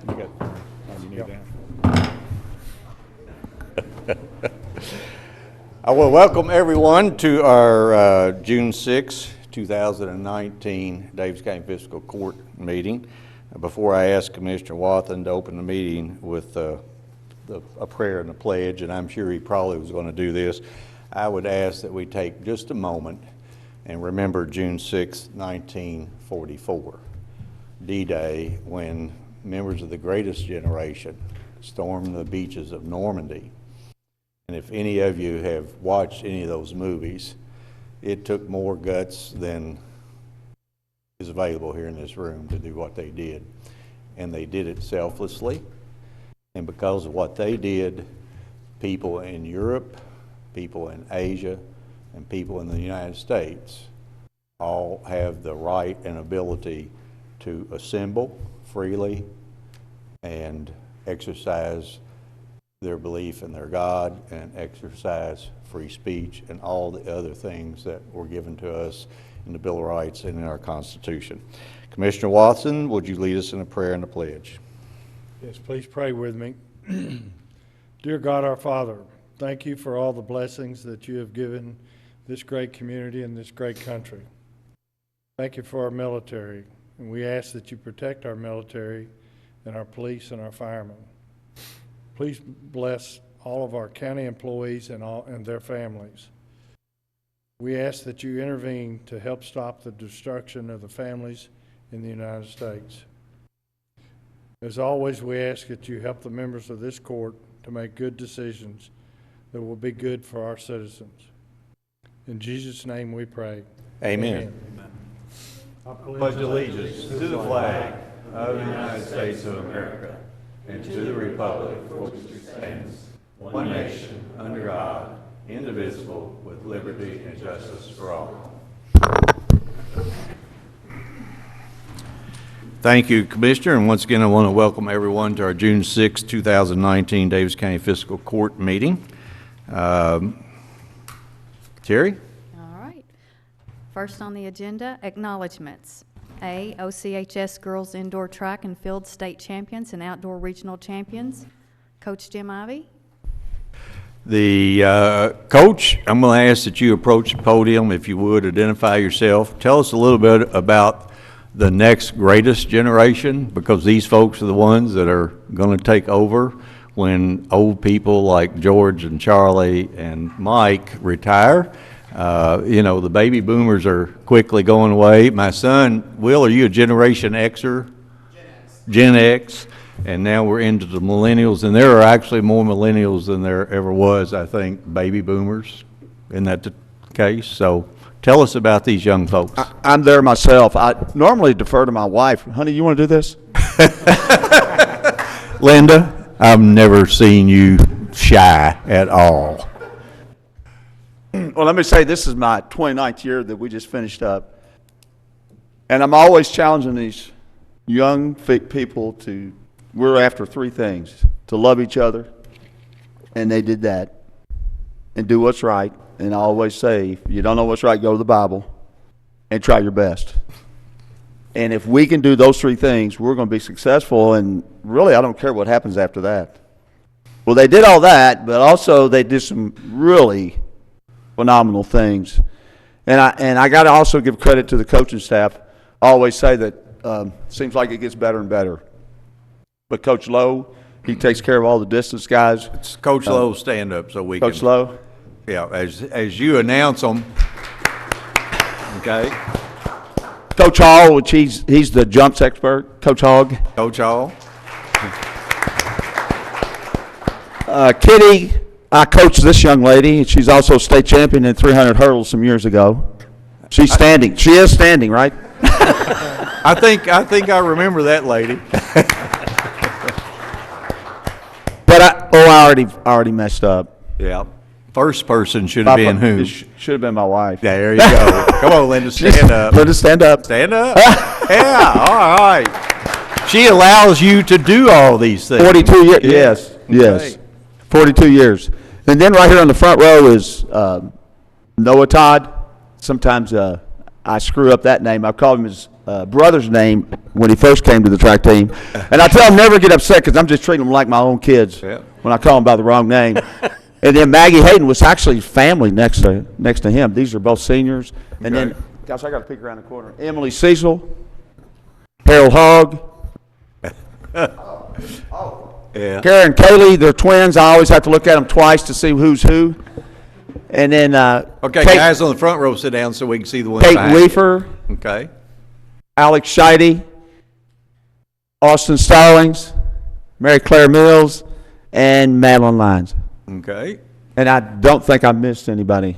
I will welcome everyone to our June 6, 2019 Daviess County Fiscal Court meeting. Before I ask Commissioner Wathen to open the meeting with a prayer and a pledge, and I'm sure he probably was going to do this, I would ask that we take just a moment and remember June 6, 1944, D-Day, when members of the greatest generation stormed the beaches of Normandy. And if any of you have watched any of those movies, it took more guts than is available here in this room to do what they did. And they did it selflessly. And because of what they did, people in Europe, people in Asia, and people in the United States all have the right and ability to assemble freely and exercise their belief in their God and exercise free speech and all the other things that were given to us in the Bill of Rights and in our Constitution. Commissioner Watson, would you lead us in a prayer and a pledge? Yes, please pray with me. Dear God, our Father, thank you for all the blessings that you have given this great community and this great country. Thank you for our military, and we ask that you protect our military and our police and our firemen. Please bless all of our county employees and their families. We ask that you intervene to help stop the destruction of the families in the United States. As always, we ask that you help the members of this court to make good decisions that will be good for our citizens. In Jesus' name we pray. Amen. I pledge allegiance to the flag of the United States of America and to the republic for which it stands, one nation, under God, indivisible, with liberty and justice for all. Thank you, Commissioner, and once again I want to welcome everyone to our June 6, 2019 Daviess County Fiscal Court meeting. Terry? All right. First on the agenda, acknowledgements. A, OCHS Girls Indoor Track and Field State Champions and Outdoor Regional Champions. Coach Jim Ivey. The coach, I'm going to ask that you approach the podium, if you would, identify yourself. Tell us a little bit about the next greatest generation, because these folks are the ones that are going to take over when old people like George and Charlie and Mike retire. You know, the baby boomers are quickly going away. My son, Will, are you a Generation Xer? Gen X. And now we're into the millennials, and there are actually more millennials than there ever was, I think, baby boomers. Isn't that the case? So tell us about these young folks. I'm there myself. I normally defer to my wife. Honey, you want to do this? Linda, I've never seen you shy at all. Well, let me say this is my 29th year that we just finished up. And I'm always challenging these young people to, we're after three things: to love each other, and they did that, and do what's right. And I always say, if you don't know what's right, go to the Bible and try your best. And if we can do those three things, we're going to be successful, and really I don't care what happens after that. Well, they did all that, but also they did some really phenomenal things. And I got to also give credit to the coaching staff. I always say that seems like it gets better and better. But Coach Lowe, he takes care of all the distance guys. It's Coach Lowe stand up so we Coach can. Lowe? Yeah, as you announce them. Okay. Coach Hall, which he's the jumps expert. Coach Hogg. Coach Hall. Kitty, I coached this young lady. She's also state champion in 300 hurdles some years ago. She's standing. She is standing, right? I think I remember that lady. But I already messed up. Yeah. First person should have been who? Should have been my wife. There you go. Come on, Linda, stand up. Linda, stand up. Stand up. Yeah, all right. She allows you to do all these things. 42 years. Yes, Okay. yes. 42 years. And then right here on the front row is Noah Todd. Sometimes I screw up that name. I called him his brother's name when he first came to the track team. And I tell him never get upset because I'm just treating them like my own kids when I call them by the wrong name. And then Maggie Hayden was actually family next to him. These are both seniors. And then, gosh, I got to peek around the corner. Emily Cecil, Harold Hogg. Yeah. Karen and Kaylee, they're twins. I always have to look at them twice to see who's who. And then Okay, Kate, guys on the front row, sit down so we can see the ones Kate behind you. Weafer, Okay. Alex Scheide, Austin Stallings, Mary Claire Mills, and Madeline Lyons. Okay. And I don't think I missed anybody.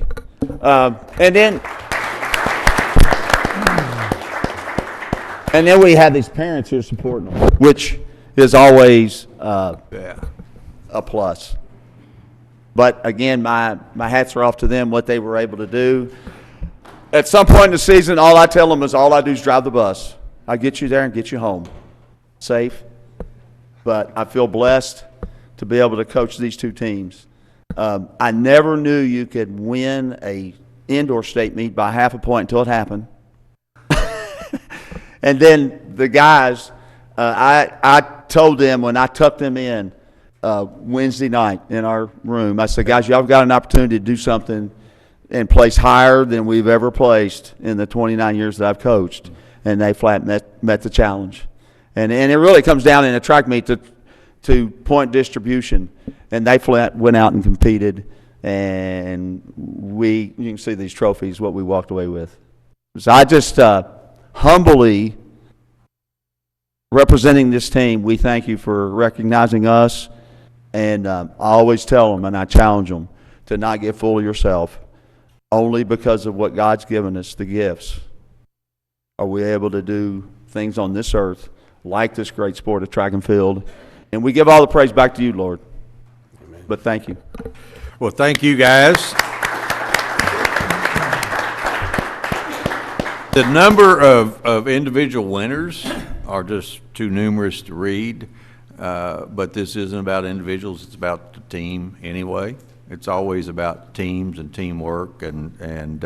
And then we have these parents who are supporting them, which is always Yeah. a plus. But again, my hats are off to them, what they were able to do. At some point in the season, all I tell them is all I do is drive the bus. I get you there and get you home safe. But I feel blessed to be able to coach these two teams. I never knew you could win a indoor state meet by half a point until it happened. And then the guys, I told them when I tucked them in Wednesday night in our room, I said, guys, y'all got an opportunity to do something and place higher than we've ever placed in the 29 years that I've coached. And they flat met the challenge. And it really comes down in a track meet to point distribution. And they flat went out and competed. And you can see these trophies, what we walked away with. So I just humbly, representing this team, we thank you for recognizing us. And I always tell them, and I challenge them, to not get full of yourself. Only because of what God's given us, the gifts, are we able to do things on this earth like this great sport of track and field. And we give all the praise back to you, Lord. Amen. But thank you. Well, thank you, guys. The number of individual winners are just too numerous to read, but this isn't about individuals, it's about the team anyway. It's always about teams and teamwork, and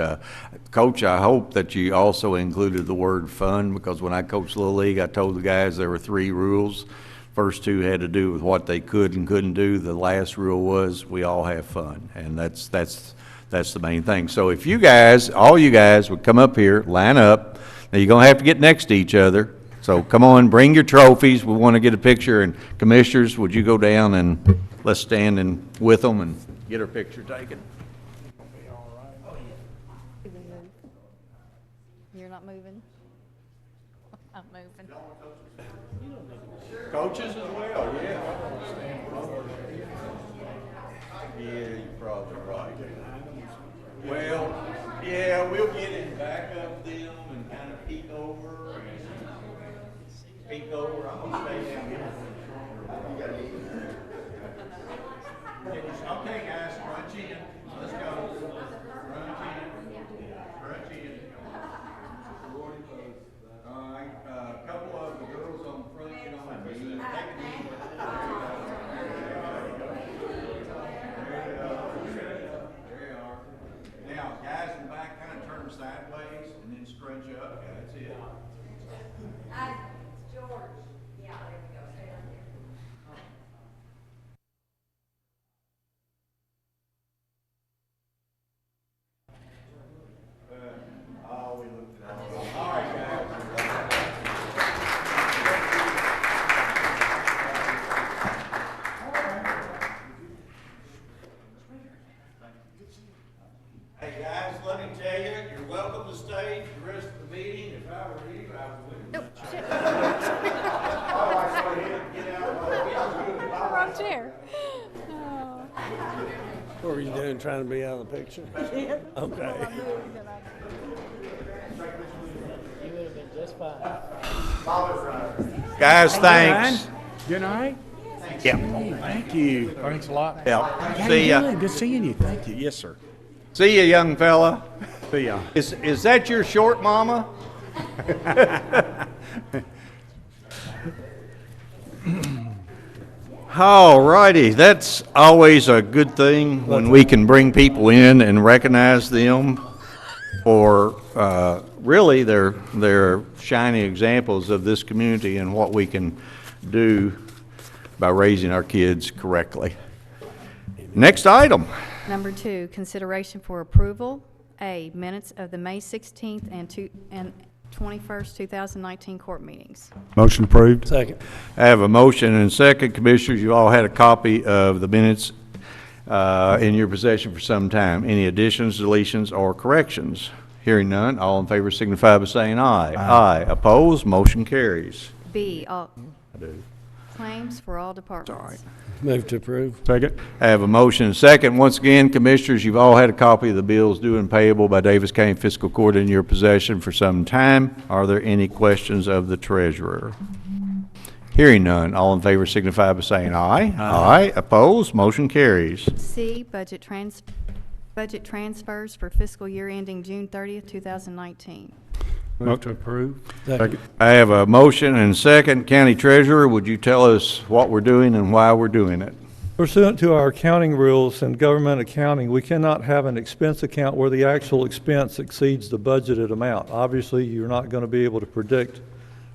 Coach, I hope that you also included the word fun, because when I coached Little League, I told the guys there were 3 rules. First 2 had to do with what they could and couldn't do. The last rule was we all have fun, and that's the main thing. So if you guys, all you guys would come up here, line up. Now you're gonna have to get next to each other. So come on, bring your trophies. We want to get a picture, and commissioners, would you go down and let's stand and with them and get our picture taken. You're not moving? I'm moving. Coaches as well, yeah. Yeah, you're probably right. Well, yeah, we'll get in back of them and kind of peek over. I'm gonna stay down here. Okay, guys, crunch in. Let's go. Crunch in. All right, a couple of the girls on the front, get on my feet. Take it easy. There you are. Now, guys in the back, kind of turn sideways and then scrunch up. Yeah, that's it. George. Yeah, there we go. Stay right there. We looked at all right, guys. Hey, guys, let me tell you, you're welcome to stay for the rest of the meeting. If I were you, I would. Nope, shit. Wrong chair. What were you doing, trying to be out of the picture? Okay. You would have been just fine. Guys, thanks. Good night. Yeah. Thank you. Thanks a lot. Yeah. How See you ya. doing? Good seeing you. Thank you. Yes, sir. See ya, young fella. See ya. Is that your short mama? All righty, that's always a good thing when we can bring people in and recognize them for really, they're shining examples of this community and what we can do by raising our kids correctly. Next item. Number 2, consideration for approval. A, minutes of the May 16th and 21st, 2019 court meetings. Motion approved. Second. I have a motion and a second. Commissioners, you all had a copy of the minutes in your possession for some time. Any additions, deletions, or corrections? Hearing none, all in favor signify by saying aye. Aye. Opposed, motion carries. B, all claims for all departments. All right. Move to approve. Second. I have a motion and a second. Once again, Commissioners, you've all had a copy of the bills due and payable by Daviess County Fiscal Court in your possession for some time. Are there any questions of the treasurer? Hearing none, all in favor signify by saying aye. Aye. Opposed, motion carries. C, budget transfers for fiscal year ending June 30th, 2019. Move to approve. Second. I have a motion and a second. County Treasurer, would you tell us what we're doing and why we're doing it? Pursuant to our accounting rules and government accounting, we cannot have an expense account where the actual expense exceeds the budgeted amount. Obviously, you're not going to be able to predict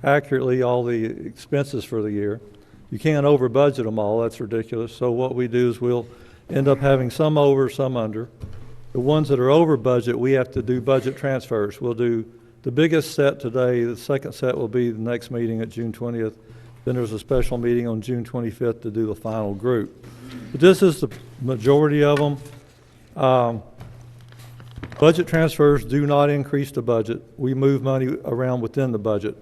accurately all the expenses for the year. You can't over budget them all. That's ridiculous. So what we do is we'll end up having some over, some under. The ones that are over budget, we have to do budget transfers. We'll do the biggest set today. The second set will be the next meeting at June 20th. Then there's a special meeting on June 25th to do the final group. But this is the majority of them. Budget transfers do not increase the budget. We move money around within the budget.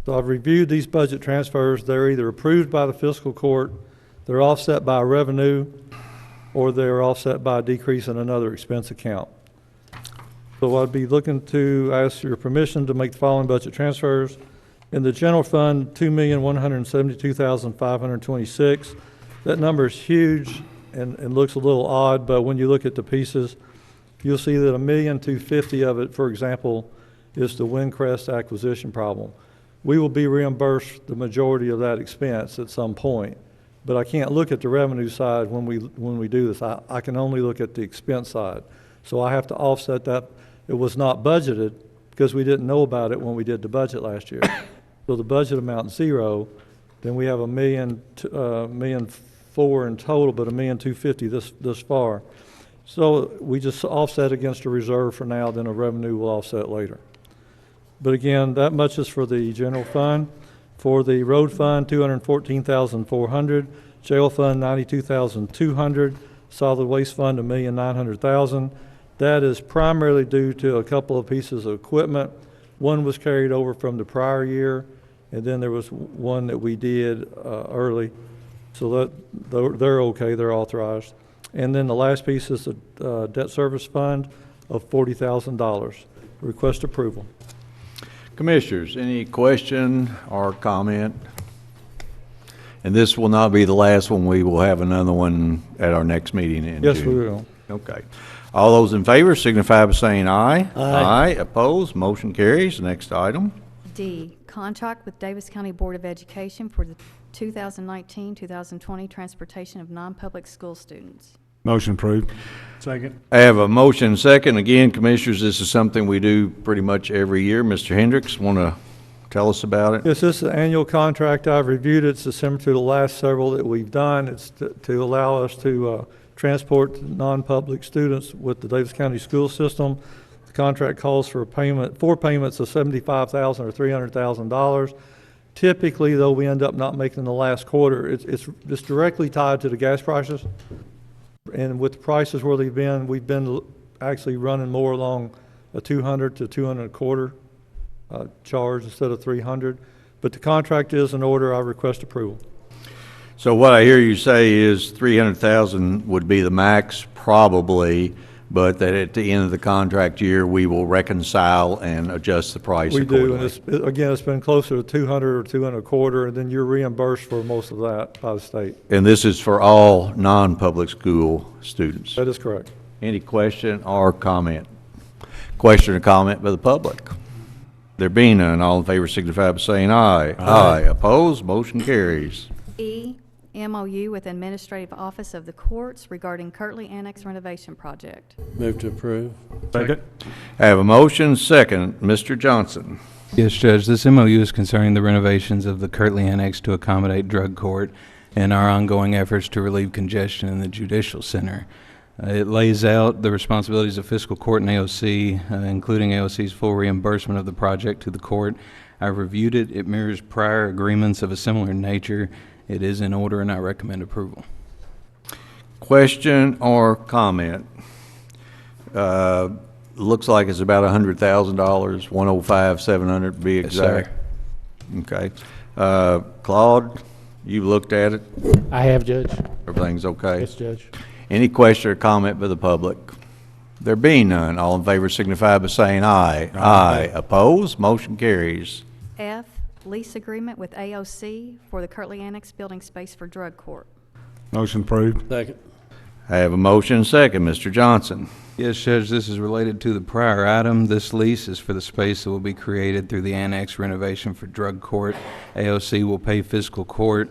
So I've reviewed these budget transfers. They're either approved by the fiscal court, they're offset by revenue, or they're offset by a decrease in another expense account. So I'd be looking to ask your permission to make the following budget transfers. In the general fund, $2,172,526. That number is huge and looks a little odd, but when you look at the pieces, you'll see that $1,250,000 of it, for example, is the Windcrest acquisition problem. We will be reimbursed the majority of that expense at some point, but I can't look at the revenue side when we do this. I can only look at the expense side. So I have to offset that. It was not budgeted because we didn't know about it when we did the budget last year. So the budget amount zero, then we have $1,400,000 in total, but $1,250,000 this far. So we just offset against a reserve for now, then a revenue will offset later. But again, that much is for the general fund. For the road fund, $214,400, jail fund, $92,200, solid waste fund, $1,900,000. That is primarily due to a couple of pieces of equipment. One was carried over from the prior year, and then there was one that we did early. So they're okay, they're authorized. And then the last piece is the debt service fund of $40,000. Request approval. Commissioners, any question or comment? And this will not be the last one. We will have another one at our next meeting in June. Yes, we will. Okay. All those in favor signify by saying aye. Aye. Opposed, motion carries. Next item. D, contract with Daviess County Board of Education for the 2019-2020 transportation of non-public school students. Motion approved. Second. I have a motion second. Again, Commissioners, this is something we do pretty much every year. Mr. Hendricks, want to tell us about it? Yes, this is an annual contract. I've reviewed it. It's similar to the last several that we've done. It's to allow us to transport non-public students with the Daviess County school system. The contract calls for four payments of $75,000 or $300,000. Typically, though, we end up not making the last quarter. It's directly tied to the gas prices. And with the prices where they've been, we've been actually running more along a 200 to 225 charge instead of 300. But the contract is in order. I request approval. So what I hear you say is 300,000 would be the max, probably, but that at the end of the contract year, we will reconcile and adjust the price We do, accordingly. and again, it's been closer to 200 or 225, and then you're reimbursed for most of that by the state. And this is for all non-public school students. That is correct. Any question or comment? Question or comment by the public? There being none, all in favor signify by saying aye. Aye. Opposed, motion carries. E, MOU with Administrative Office of the Courts regarding Kirtley Annex Renovation Project. Move to approve. Second. I have a motion, second. Mr. Johnson. Yes, Judge, this MOU is concerning the renovations of the Kirtley Annex to accommodate drug court and our ongoing efforts to relieve congestion in the Judicial Center. It lays out the responsibilities of Fiscal Court and AOC, including AOC's full reimbursement of the project to the court. I've reviewed it. It mirrors prior agreements of a similar nature. It is in order, and I recommend approval. Question or comment? Looks like it's about $100,000, 105, 700 to be Yes, exact. sir. Okay. Claude, you looked at it? I have, Judge. Everything's okay? Yes, Judge. Any question or comment by the public? There being none, all in favor signify by saying aye. Aye. Opposed? Motion carries. F, lease agreement with AOC for the Kirtley Annex building space for drug court. Motion approved. Second. I have a motion, second. Mr. Johnson. Yes, Judge, this is related to the prior item. This lease is for the space that will be created through the annex renovation for drug court. AOC will pay fiscal court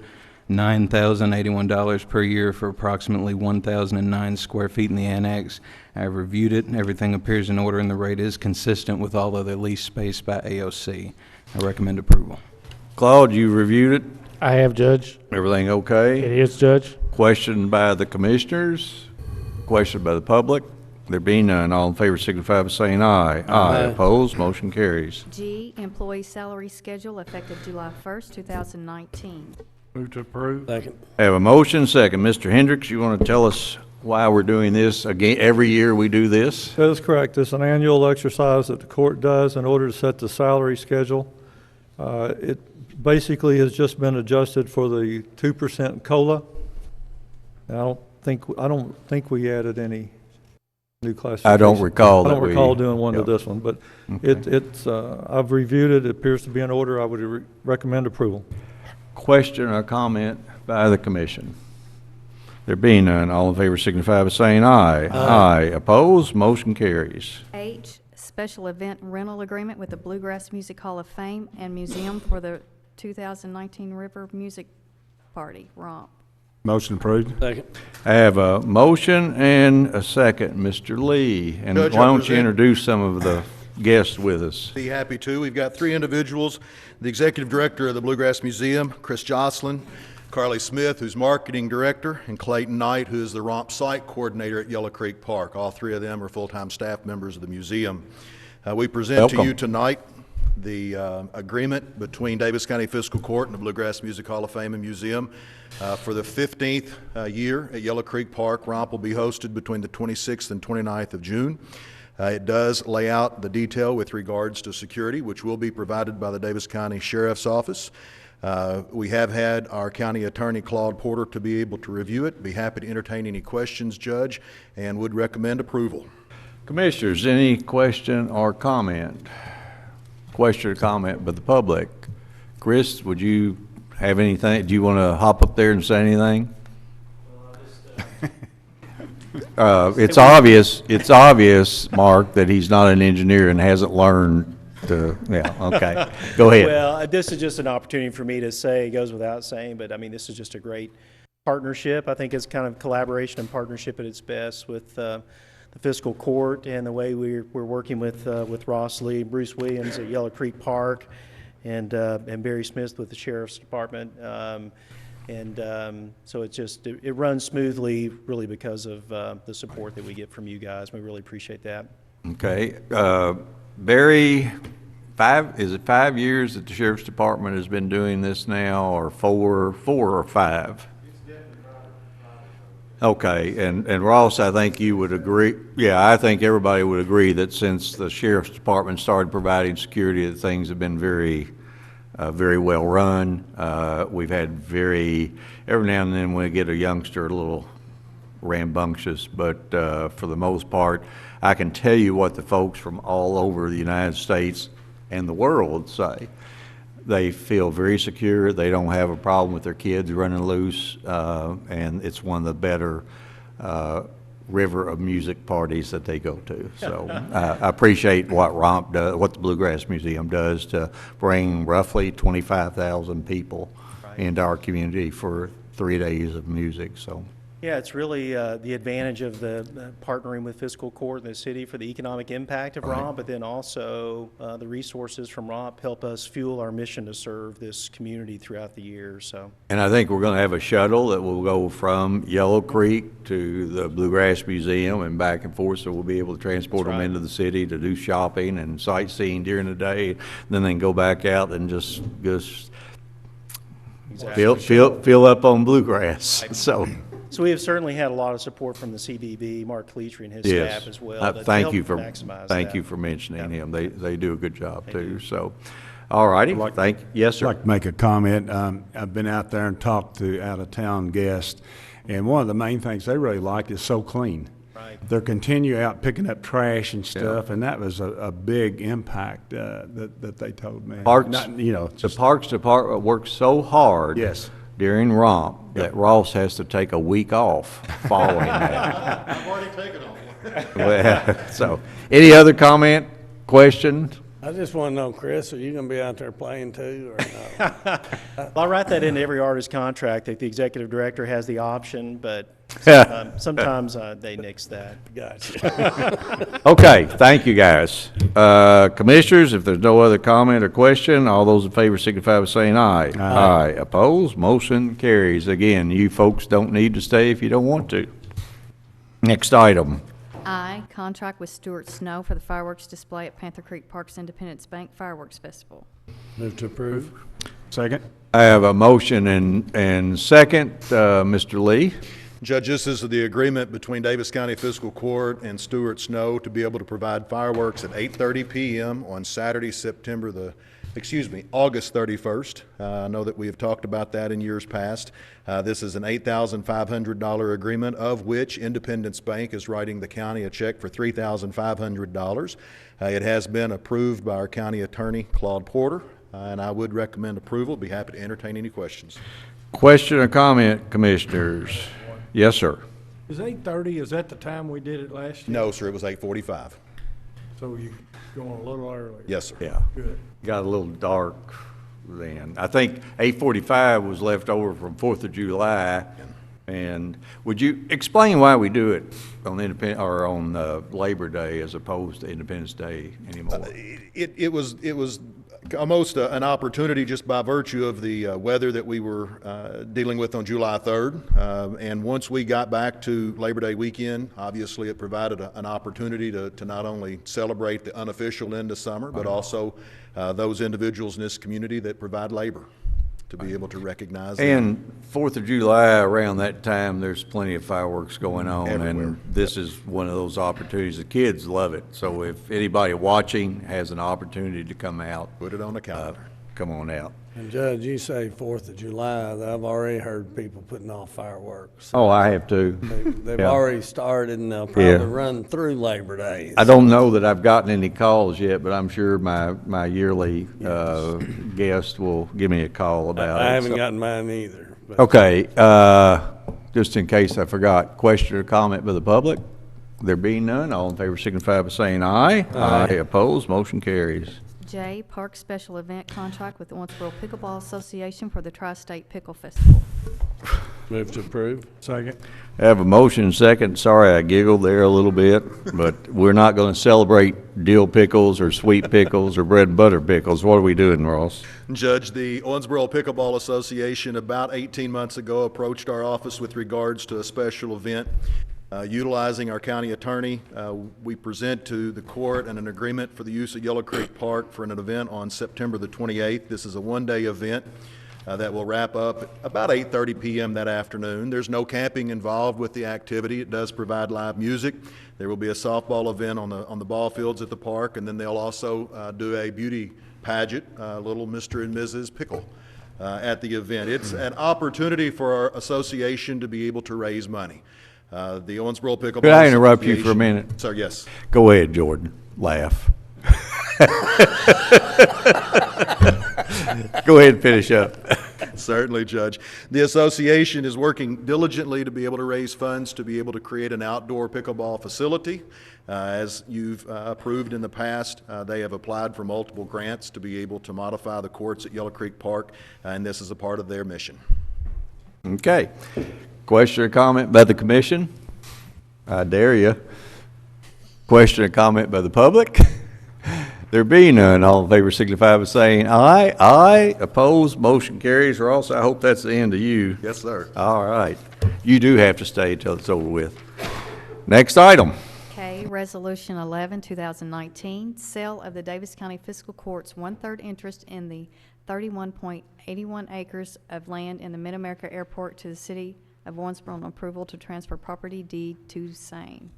$9,081 per year for approximately 1,009 square feet in the annex. I've reviewed it. Everything appears in order, and the rate is consistent with all other lease space by AOC. I recommend approval. Claude, you reviewed it? I have, Judge. Everything okay? It is, Judge. Question by the commissioners? Question by the public? There being none, all in favor signify by saying aye. Aye. Opposed? Motion carries. G, employee salary schedule effective July 1st, 2019. Move to approve. Second. I have a motion, second. Mr. Hendricks, you want to tell us why we're doing this? Again, every year we do this? That is correct. It's an annual exercise that the court does in order to set the salary schedule. It basically has just been adjusted for the 2% COLA. I don't think we added any new classifications. I don't recall that I don't we- recall doing one to Yep. this one, but Okay. I've reviewed it. It appears to be in order. I would recommend approval. Question or comment by the commission? There being none, all in favor signify by saying aye. Aye. Opposed? Motion carries. H, special event rental agreement with the Bluegrass Music Hall of Fame and Museum for the 2019 River Music Party, ROMP. Motion approved. Second. I have a motion and a second. Mr. Lee, and Judge, why I don't you present- introduce some of the guests with us? Be happy to. We've got three individuals. The Executive Director of the Bluegrass Museum, Chris Jocelyn, Carly Smith, who's Marketing Director, and Clayton Knight, who is the ROMP Site Coordinator at Yellow Creek Park. All three of them are full-time staff members of the museum. We present to Welcome. you tonight the agreement between Daviess County Fiscal Court and the Bluegrass Music Hall of Fame and Museum for the 15th year at Yellow Creek Park. ROMP will be hosted between the 26th and 29th of June. It does lay out the detail with regards to security, which will be provided by the Daviess County Sheriff's Office. We have had our County Attorney, Claude Porter, to be able to review it. Be happy to entertain any questions, Judge, and would recommend approval. Commissioners, any question or comment? Question or comment by the public? Chris, would you have anything? Do you want to hop up there and say anything? It's obvious, Mark, that he's not an engineer and hasn't learned to, yeah, okay. Go ahead. Well, this is just an opportunity for me to say, it goes without saying, but I mean, this is just a great partnership. I think it's kind of collaboration and partnership at its best with the fiscal court and the way we're working with Ross Lee, Bruce Williams at Yellow Creek Park, and Barry Smith with the Sheriff's Department. So it runs smoothly really because of the support that we get from you guys. We really appreciate that. Okay. Barry, is it 5 years that the Sheriff's Department has been doing this now, or four or five? Okay, and Ross, I think you would agree, yeah, I think everybody would agree that since the Sheriff's Department started providing security, that things have been very well run. We've had every now and then we get a youngster a little rambunctious, but for the most part, I can tell you what the folks from all over the United States and the world say. They feel very secure. They don't have a problem with their kids running loose, and it's one of the better river of music parties that they go to. So I appreciate what ROMP does, what the Bluegrass Museum does to bring roughly 25,000 people into our community for 3 days of music, so. Yeah, it's really the advantage of the partnering with Fiscal Court and the city for the economic impact of ROMP, but then also the resources from ROMP help us fuel our mission to serve this community throughout the year, so. And I think we're gonna have a shuttle that will go from Yellow Creek to the Bluegrass Museum and back and forth, so we'll be able to transport That's them right. into the city to do shopping and sightseeing during the day. Then they can go back out and just fill up on Bluegrass, so. So we have certainly had a lot of support from the CBB, Mark Cleetry and his Yes. staff as well. to Thank help you for, maximize thank that. you for mentioning him. They do a good job They too, do. so. All righty, yes, I'd sir. like to make a comment. I've been out there and talked to out-of-town guests, and one of the main things they really liked is so clean. Right. They're continue out picking up trash and stuff, and that was a big impact that they told me. Parks, Not, you know, the Parks Department works so hard. Yes. During ROMP, that Ross has to take a week off following that. I've already taken on one. Well, so, any other comment, question? I just want to know, Chris, are you going to be out there playing too, or no? Well, I write that into every artist contract that the executive director has the option, but sometimes they nix that. Gotcha. Okay, thank you, guys. Commissioners, if there's no other comment or question, all those in favor signify by saying aye. Aye. Opposed? Motion carries. Again, you folks don't need to stay if you don't want to. Next item. I, contract with Stuart Snow for the fireworks display at Panther Creek Park's Independence Bank Fireworks Festival. Move to approve. Second? I have a motion and second. Mr. Lee? Judge, this is the agreement between Daviess County Fiscal Court and Stuart Snow to be able to provide fireworks at 8:30 p.m. on Saturday, August 31st. I know that we have talked about that in years past. This is an $8,500 agreement, of which Independence Bank is writing the county a check for $3,500. It has been approved by our county attorney, Claude Porter, and I would recommend approval. Be happy to entertain any questions. Question or comment, commissioners? Yes, sir. Is 8:30, is that the time we did it last year? No, sir, it was 8:45. So you going a little early? Yes, sir. Yeah. Good. Got a little dark then. I think 8:45 was left over from 4th of July. And would you explain why we do it on Labor Day as opposed to Independence Day anymore? It was almost an opportunity just by virtue of the weather that we were dealing with on July 3rd. And once we got back to Labor Day weekend, obviously it provided an opportunity to not only celebrate the unofficial end of summer, but also those individuals in this community that provide labor, to be able to recognize them. And 4th of July, around that time, there's plenty of fireworks going on. Everywhere. And this is one of those opportunities. The kids love it. So if anybody watching has an opportunity to come out, Put it on the calendar. come on out. And Judge, you say 4th of July. I've already heard people putting off fireworks. Oh, I have too. They've Yeah. already started, and they'll probably Yeah. run through Labor Day. I don't know that I've gotten any calls yet, but I'm sure my yearly guest will give me a call about it. I haven't So- gotten mine either. But Okay, just in case I forgot, question or comment by the public? There being none, all in favor signify by saying aye. Aye. Opposed, motion carries. J, Park Special Event Contract with the Owensboro Pickleball Association for the Tri-State Pickle Festival. move to approve. Second? I have a motion second. Sorry, I giggled there a little bit, but we're not going to celebrate dill pickles or sweet pickles or bread and butter pickles. What are we doing, Ross? Judge, the Owensboro Pickleball Association about 18 months ago approached our office with regards to a special event. Utilizing our county attorney, we present to the court an agreement for the use of Yellow Creek Park for an event on September the 28th. This is a one-day event that will wrap up about 8:30 p.m. that afternoon. There's no camping involved with the activity. It does provide live music. There will be a softball event on the ball fields at the park, and then they'll also do a beauty pageant, little Mr. and Mrs. Pickle, at the event. It's an opportunity for our association to be able to raise money. The Owensboro Pickleball Could I interrupt you for a Association- minute? Sir, yes. Go ahead, Jordan. Laugh. Go ahead and finish up. Certainly, Judge. The association is working diligently to be able to raise funds to be able to create an outdoor pickleball facility. As you've approved in the past, they have applied for multiple grants to be able to modify the courts at Yellow Creek Park, and this is a part of their mission. Okay. Question or comment by the commission? I dare you. Question or comment by the public? There being none, all in favor signify by saying aye. Aye. Opposed, motion carries. Ross, I hope that's the end of you. Yes, sir. All right. You do have to stay until it's over with. Next item. Okay, Resolution 11, 2019, sale of the Daviess County Fiscal Court's one-third interest in the 31.81 acres of land in the Mid-America Airport to the City of Owensboro on approval to transfer property deed to same.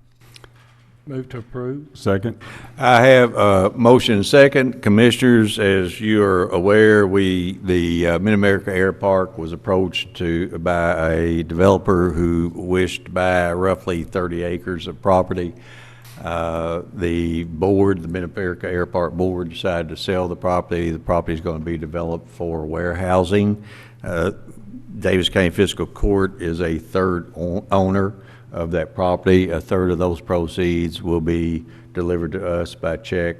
Move to approve. Second. I have a motion and second. Commissioners, as you are aware, the Mid-America Air Park was approached by a developer who wished to buy roughly 30 acres of property. The board, the Mid-America Air Park board, decided to sell the property. The property is going to be developed for warehousing. Daviess County Fiscal Court is a third owner of that property. A third of those proceeds will be delivered to us by check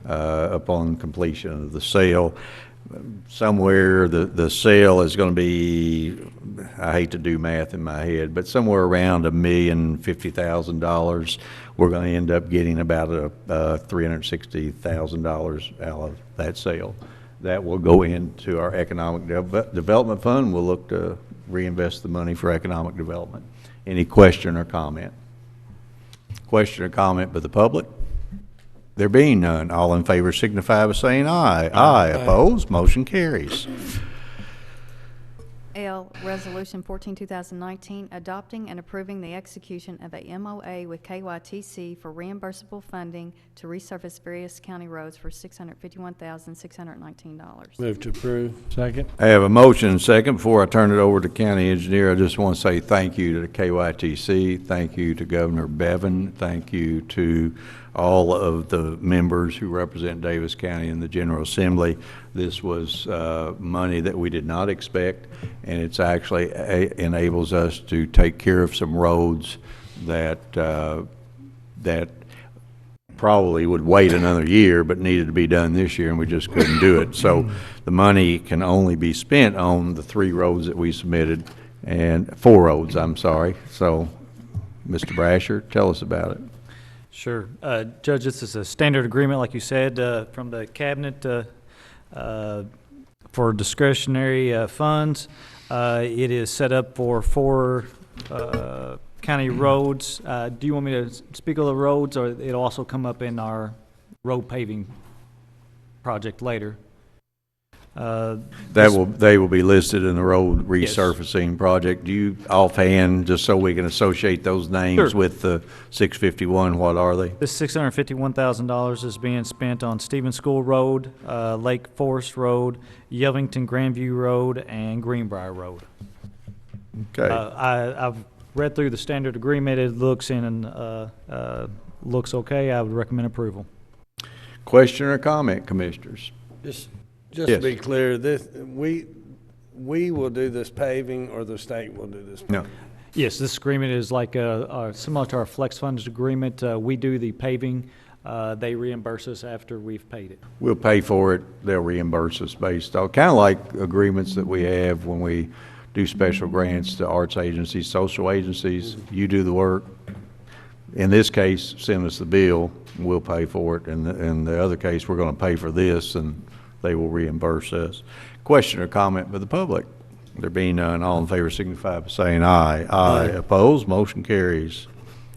upon completion of the sale. Somewhere the sale is going to be, I hate to do math in my head, but somewhere around $1,050,000. We're going to end up getting about $360,000 out of that sale. That will go into our economic development fund. We'll look to reinvest the money for economic development. Any question or comment? Question or comment by the public? There being none, all in favor signify by saying aye. Aye. Opposed? Motion carries. L, Resolution 14, 2019, adopting and approving the execution of a MOA with KYTC for reimbursable funding to resurface various county roads for $651,619. Move to approve. Second. I have a motion and second. Before I turn it over to county engineer, I just want to say thank you to the KYTC. Thank you to Governor Bevan. Thank you to all of the members who represent Daviess County in the General Assembly. This was money that we did not expect, and it's actually enables us to take care of some roads that that probably would wait another year but needed to be done this year, and we just couldn't do it. So the money can only be spent on the 3 roads that we submitted, and 4 roads, I'm sorry. So Mr. Brasher, tell us about it. Sure. Judge, this is a standard agreement, like you said, from the cabinet for discretionary funds. It is set up for 4 county roads. Do you want me to speak of the roads, or it'll also come up in our road paving project later? They will be listed in the road resurfacing project. Do you offhand, just so we can associate those names Sure. with the 651, what are they? This $651,000 is being spent on Stevens School Road, Lake Forest Road, Yellington Grandview Road, and Greenbrier Road. Okay. I've read through the standard agreement. It looks looks okay. I would recommend approval. Question or comment, commissioners? Just Yes. to be clear, we will do this paving, or the state will do this paving? No. Yes, this agreement is like similar to our flex funds agreement. We do the paving. They reimburse us after we've paid it. We'll pay for it. They'll reimburse us based on, kind of like agreements that we have when we do special grants to arts agencies, social agencies. You do the work. In this case, send us the bill, and we'll pay for it. And in the other case, we're going to pay for this, and they will reimburse us. Question or comment by the public? There being none, all in favor signify by saying aye. Aye. Opposed? Motion carries.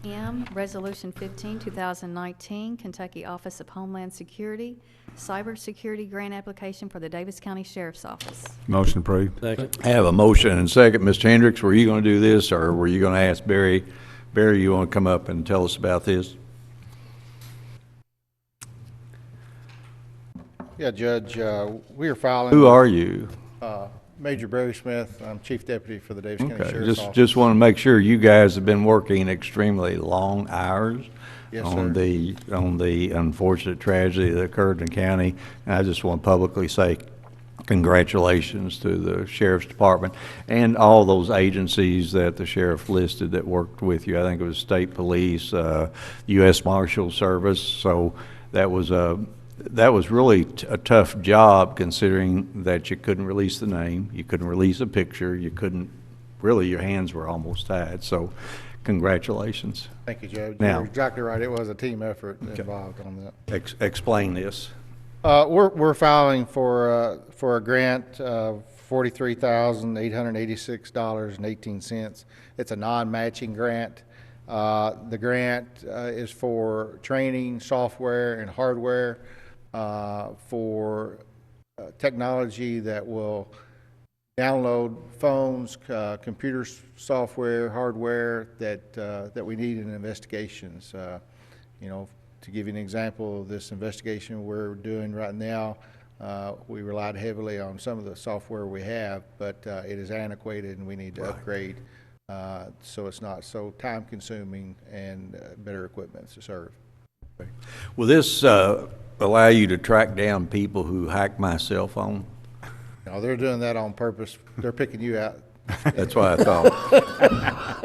M, Resolution 15, 2019, Kentucky Office of Homeland Security, Cybersecurity Grant Application for the Daviess County Sheriff's Office. Motion approved. Second. I have a motion and second. Mr. Hendricks, were you going to do this, or were you going to ask Barry? Barry, you want to come up and tell us about this? Yeah, Judge, we are filing. Who are you? Major Barry Smith. I'm Chief Deputy for the Daviess County Okay, Sheriff's Office. just want to make sure you guys have been working extremely long hours Yes, on sir. the unfortunate tragedy that occurred in the county. And I just want to publicly say congratulations to the Sheriff's Department and all those agencies that the sheriff listed that worked with you. I think it was State Police, U.S. Marshal Service. So that was really a tough job, considering that you couldn't release the name, you couldn't release a picture, you couldn't really your hands were almost tied, so congratulations. Thank you, Judge. Now- You're exactly right. It was a team effort involved on that. Explain this. We're filing for a grant of $43,886.18. It's a non-matching grant. The grant is for training, software, and hardware for technology that will download phones, computer software, hardware that we need in investigations. You know, to give you an example of this investigation we're doing right now, we relied heavily on some of the software we have, but it is antiquated and we need to upgrade so it's not so time-consuming and better equipment to serve. Will this allow you to track down people who hack my cell phone? No, they're doing that on purpose. They're picking you out. That's what I thought.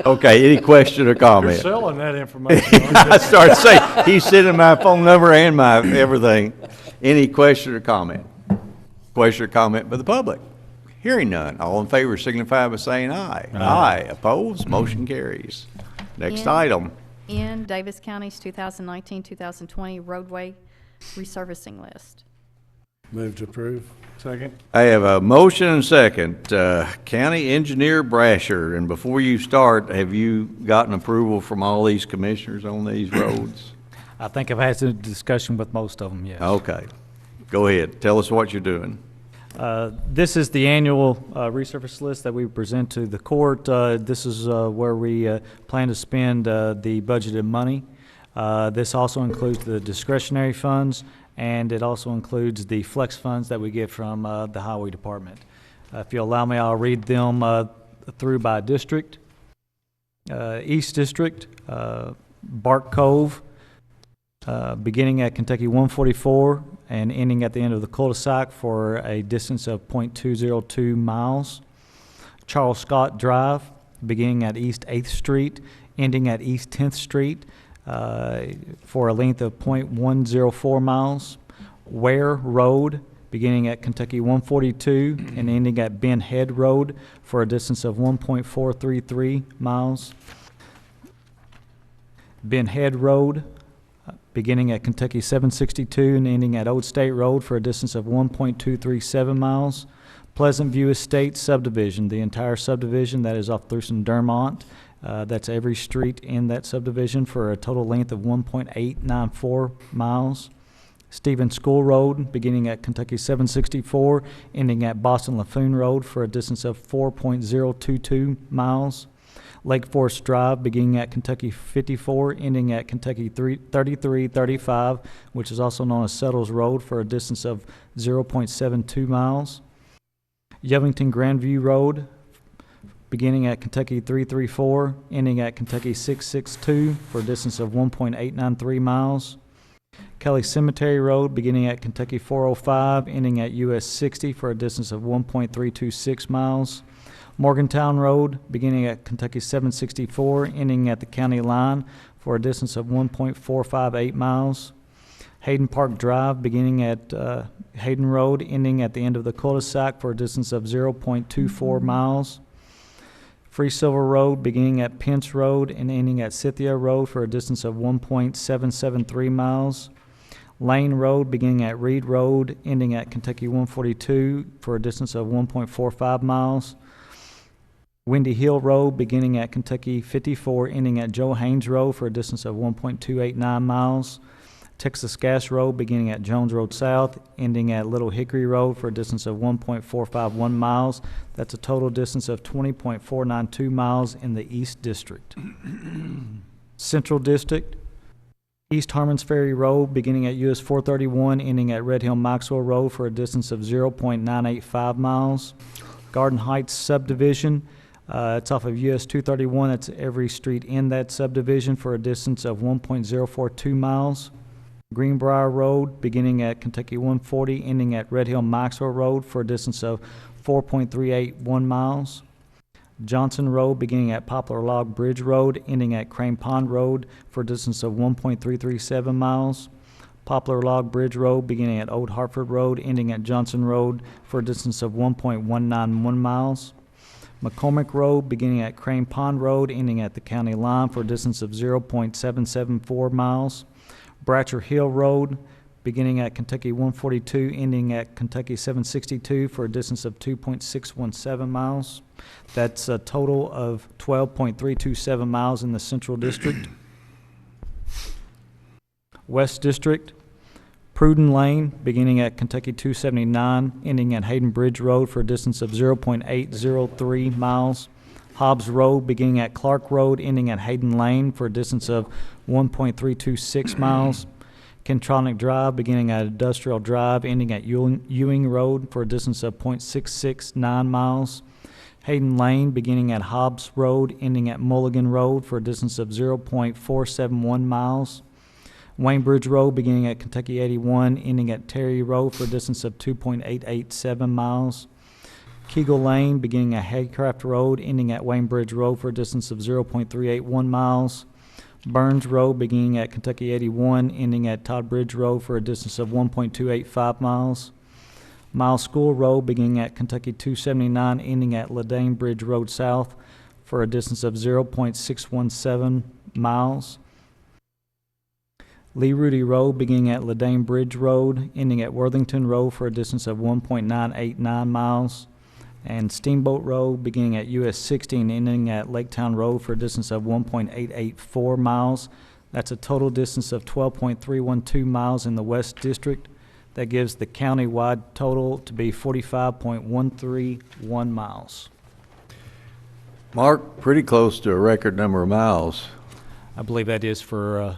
Okay, any question or You're comment? selling that information. I started saying, he's sending my phone number and my everything. Any question or comment? Question or comment by the public? Hearing none. All in favor signify by saying aye. Aye. Opposed? Motion carries. Next item. In Davis County's 2019-2020 roadway resurfacing list. Move to approve. Second. I have a motion and second. County Engineer Brasher, and before you start, have you gotten approval from all these commissioners on these roads? I think I've had some discussion with most of them, yes. Okay. Go ahead. Tell us what you're doing. This is the annual resurface list that we present to the court. This is where we plan to spend the budgeted money. This also includes the discretionary funds, and it also includes the flex funds that we get from the Highway Department. If you allow me, I'll read them through by district. East District, Bark Cove, beginning at Kentucky 144 and ending at the end of the cul-de-sac for a distance of 0.202 miles. Charles Scott Drive, beginning at East 8th Street, ending at East 10th Street, for a length of 0.104 miles. Ware Road, beginning at Kentucky 142 and ending at Ben Head Road for a distance of 1.433 miles. Ben Head Road, beginning at Kentucky 762 and ending at Old State Road for a distance of 1.237 miles. Pleasant View Estates subdivision, the entire subdivision that is off Thurston Dermont. That's every street in that subdivision for a total length of 1.894 miles. Stevens School Road, beginning at Kentucky 764, ending at Boston Laffoon Road for a distance of 4.022 miles. Lake Forest Drive, beginning at Kentucky 54, ending at Kentucky 3335, which is also known as Settles Road, for a distance of 0.72 miles. Yovington Grandview Road, beginning at Kentucky 334, ending at Kentucky 662, for a distance of 1.893 miles. Kelly Cemetery Road, beginning at Kentucky 405, ending at US 60, for a distance of 1.326 miles. Morgantown Road, beginning at Kentucky 764, ending at the county line for a distance of 1.458 miles. Hayden Park Drive, beginning at Hayden Road, ending at the end of the cul-de-sac for a distance of 0.24 miles. Free Silver Road, beginning at Pence Road and ending at Scythia Road for a distance of 1.773 miles. Lane Road, beginning at Reed Road, ending at Kentucky 142 for a distance of 1.45 miles. Windy Hill Road, beginning at Kentucky 54, ending at Joe Haynes Road for a distance of 1.289 miles. Texas Gas Road, beginning at Jones Road South, ending at Little Hickory Road for a distance of 1.451 miles. That's a total distance of 20.492 miles in the East District. Central District, East Harmons Ferry Road, beginning at US 431, ending at Red Hill Maxwell Road for a distance of 0.985 miles. Garden Heights Subdivision, it's off of US 231. That's every street in that subdivision for a distance of 1.042 miles. Greenbrier Road, beginning at Kentucky 140, ending at Red Hill Maxwell Road for a distance of 4.381 miles. Johnson Road, beginning at Poplar Log Bridge Road, ending at Crane Pond Road for a distance of 1.337 miles. Poplar Log Bridge Road, beginning at Old Hartford Road, ending at Johnson Road for a distance of 1.191 miles. McCormick Road, beginning at Crane Pond Road, ending at the county line for a distance of 0.774 miles. Bratcher Hill Road, beginning at Kentucky 142, ending at Kentucky 762 for a distance of 2.617 miles. That's a total of 12.327 miles in the Central District. West District, Pruden Lane, beginning at Kentucky 279, ending at Hayden Bridge Road for a distance of 0.803 miles. Hobbs Road, beginning at Clark Road, ending at Hayden Lane for a distance of 1.326 miles. Kentronic Drive, beginning at Industrial Drive, ending at Ewing Road for a distance of 0.669 miles. Hayden Lane, beginning at Hobbs Road, ending at Mulligan Road for a distance of 0.471 miles. Wayne Bridge Road, beginning at Kentucky 81, ending at Terry Road for a distance of 2.887 miles. Kegel Lane, beginning at Haycraft Road, ending at Wayne Bridge Road for a distance of 0.381 miles. Burns Road, beginning at Kentucky 81, ending at Todd Bridge Road for a distance of 1.285 miles. Miles School Road, beginning at Kentucky 279, ending at Ladane Bridge Road South for a distance of 0.617 miles. Lee Rudy Road, beginning at Ladane Bridge Road, ending at Worthington Road for a distance of 1.989 miles. And Steamboat Road, beginning at US 60 and ending at Laketown Road for a distance of 1.884 miles. That's a total distance of 12.312 miles in the West District. That gives the county-wide total to be 45.131 miles. Mark, pretty close to a record number of miles. I believe that is for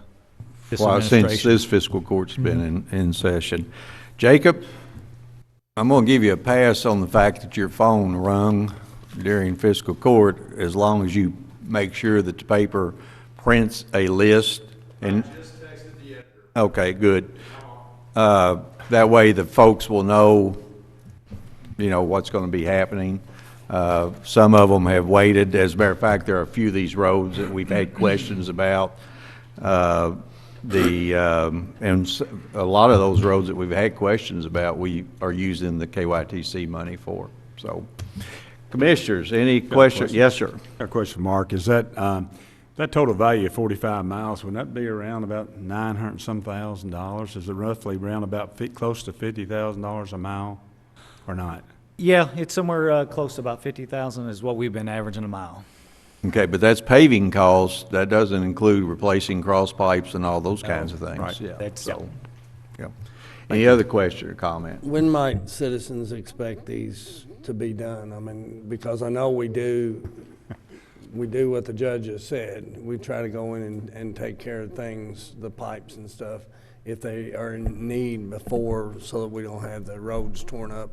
this Well, administration. since this fiscal court's been in session. Jacob, I'm going to give you a pass on the fact that your phone rung during fiscal court, as long as you make sure that the paper prints a list. And I just texted the editor. Okay, good. That way the folks will know, what's going to be happening. Some of them have waited. As a matter of fact, there are a few of these roads that we've had questions about. And a lot of those roads that we've had questions about, we are using the KYTC money for. So, commissioners, any questions? Yes, sir. Got a question, Mark. Is that that total value of 45 miles? Would that be around about $900-some thousand? Is it roughly around about close to $50,000 a mile, or not? Yeah, it's somewhere close to about 50,000 is what we've been averaging a mile. Okay, but that's paving costs. That doesn't include replacing cross pipes and all those kinds of things. Right. Yeah. That's so. Yeah. Any other question or comment? When might citizens expect these to be done? I mean, because I know we do what the judge has said. We try to go in and take care of things, the pipes and stuff, if they are in need before, so that we don't have the roads torn up.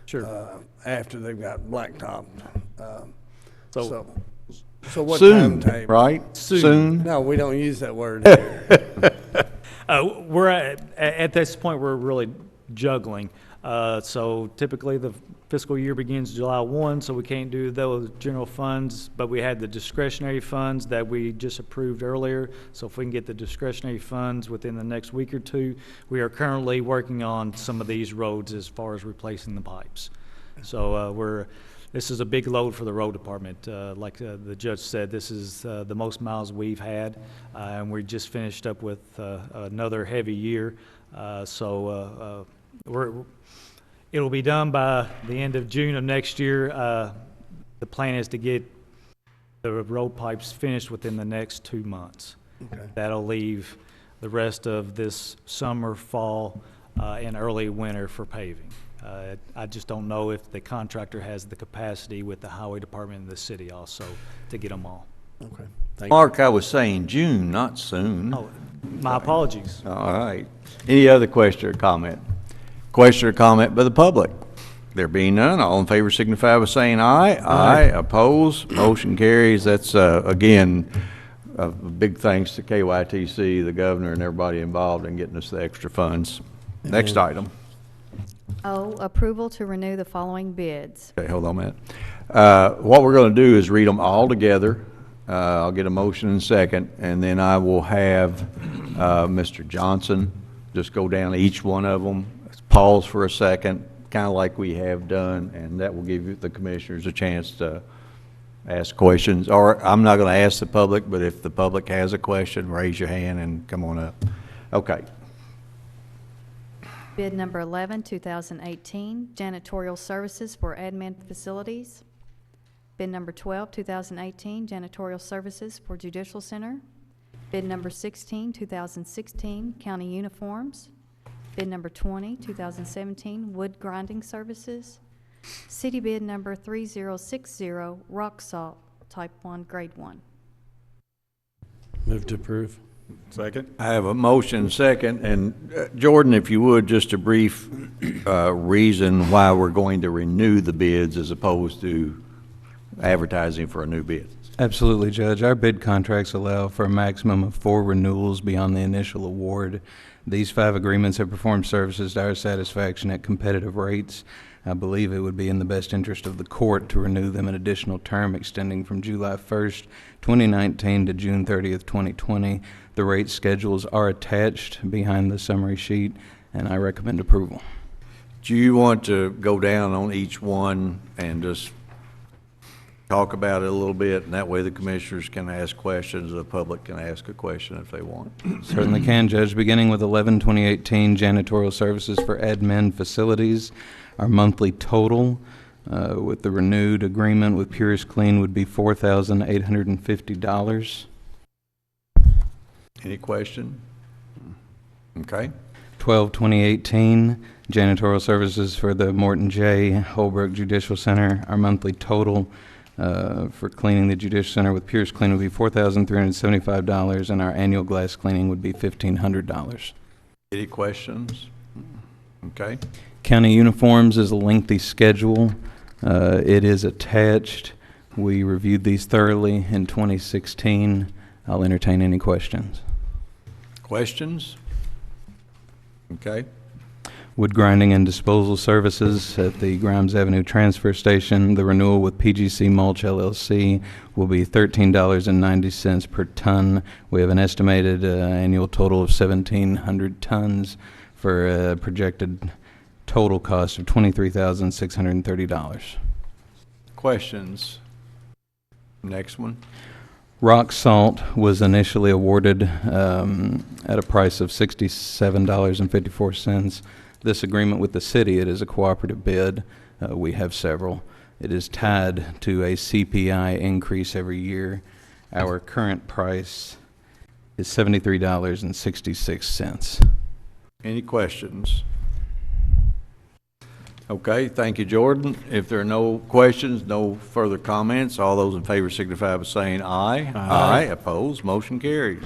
Sure. After they've got blacktopped. So what soon, timetable? right? Soon. No, we don't use that word here. We're at this point, we're really juggling. So typically the fiscal year begins July 1, so we can't do those general funds, but we had the discretionary funds that we just approved earlier. So if we can get the discretionary funds within the next week or two, we are currently working on some of these roads as far as replacing the pipes. So this is a big load for the road department. Like the judge said, this is the most miles we've had, and we just finished up with another heavy year. It'll be done by the end of June of next year. The plan is to get the road pipes finished within the next 2 months. Okay. That'll leave the rest of this summer, fall, and early winter for paving. I just don't know if the contractor has the capacity with the highway department and the city also to get them all. Okay. Thank Mark, I was saying June, not soon. Oh, my apologies. All right. Any other question or comment? Question or comment by the public? There being none, all in favor signify by saying aye. Aye. Oppose. Motion carries. That's, again, a big thanks to KYTC, the governor, and everybody involved in getting us the extra funds. Next item. O, approval to renew the following bids. Okay, hold on a minute. What we're going to do is read them all together. I'll get a motion in a second, and then I will have Mr. Johnson just go down each one of them, pause for a second, kind of like we have done, and that will give you the commissioners a chance to ask questions, or I'm not going to ask the public, but if the public has a question, raise your hand and come on up. Okay. Bid number 11, 2018, janitorial services for admin facilities. Bid number 12, 2018, janitorial services for judicial center. Bid number 16, 2016, county uniforms. Bid number 20, 2017, wood grinding services. City bid number 3060, rock salt, type 1, grade 1. Move to approve. Second? I have a motion second, and Jordan, if you would, just a brief reason why we're going to renew the bids as opposed to advertising for a new bid. Absolutely, Judge. Our bid contracts allow for a maximum of 4 renewals beyond the initial award. These 5 agreements have performed services to our satisfaction at competitive rates. I believe it would be in the best interest of the court to renew them an additional term extending from July 1st, 2019 to June 30th, 2020. The rate schedules are attached behind the summary sheet, and I recommend approval. Do you want to go down on each one and just talk about it a little bit, and that way the commissioners can ask questions, the public can ask a question if they want? Certainly can, Judge. Beginning with 11/2018, janitorial services for admin facilities. Our monthly total with the renewed agreement with Purist Clean would be $4,850. Any question? Okay. 12/2018, janitorial services for the Morton J. Holbrook Judicial Center. Our monthly total for cleaning the Judicial Center with Purist Clean would be $4,375, and our annual glass cleaning would be $1,500. Any questions? Okay. County uniforms is a lengthy schedule. It is attached. We reviewed these thoroughly in 2016. I'll entertain any questions. Questions? Okay. Wood grinding and disposal services at the Grimes Avenue Transfer Station. The renewal with PGC Mulch LLC will be $13.90 per ton. We have an estimated annual total of 1,700 tons for a projected total cost of $23,630. Questions? Next one. Rock salt was initially awarded at a price of $67.54. This agreement with the city, it is a cooperative bid. We have several. It is tied to a CPI increase every year. Our current price is $73.66. Any questions? Okay, thank you, Jordan. If there are no questions, no further comments, all those in favor signify by saying aye. Aye. Opposed, motion carries.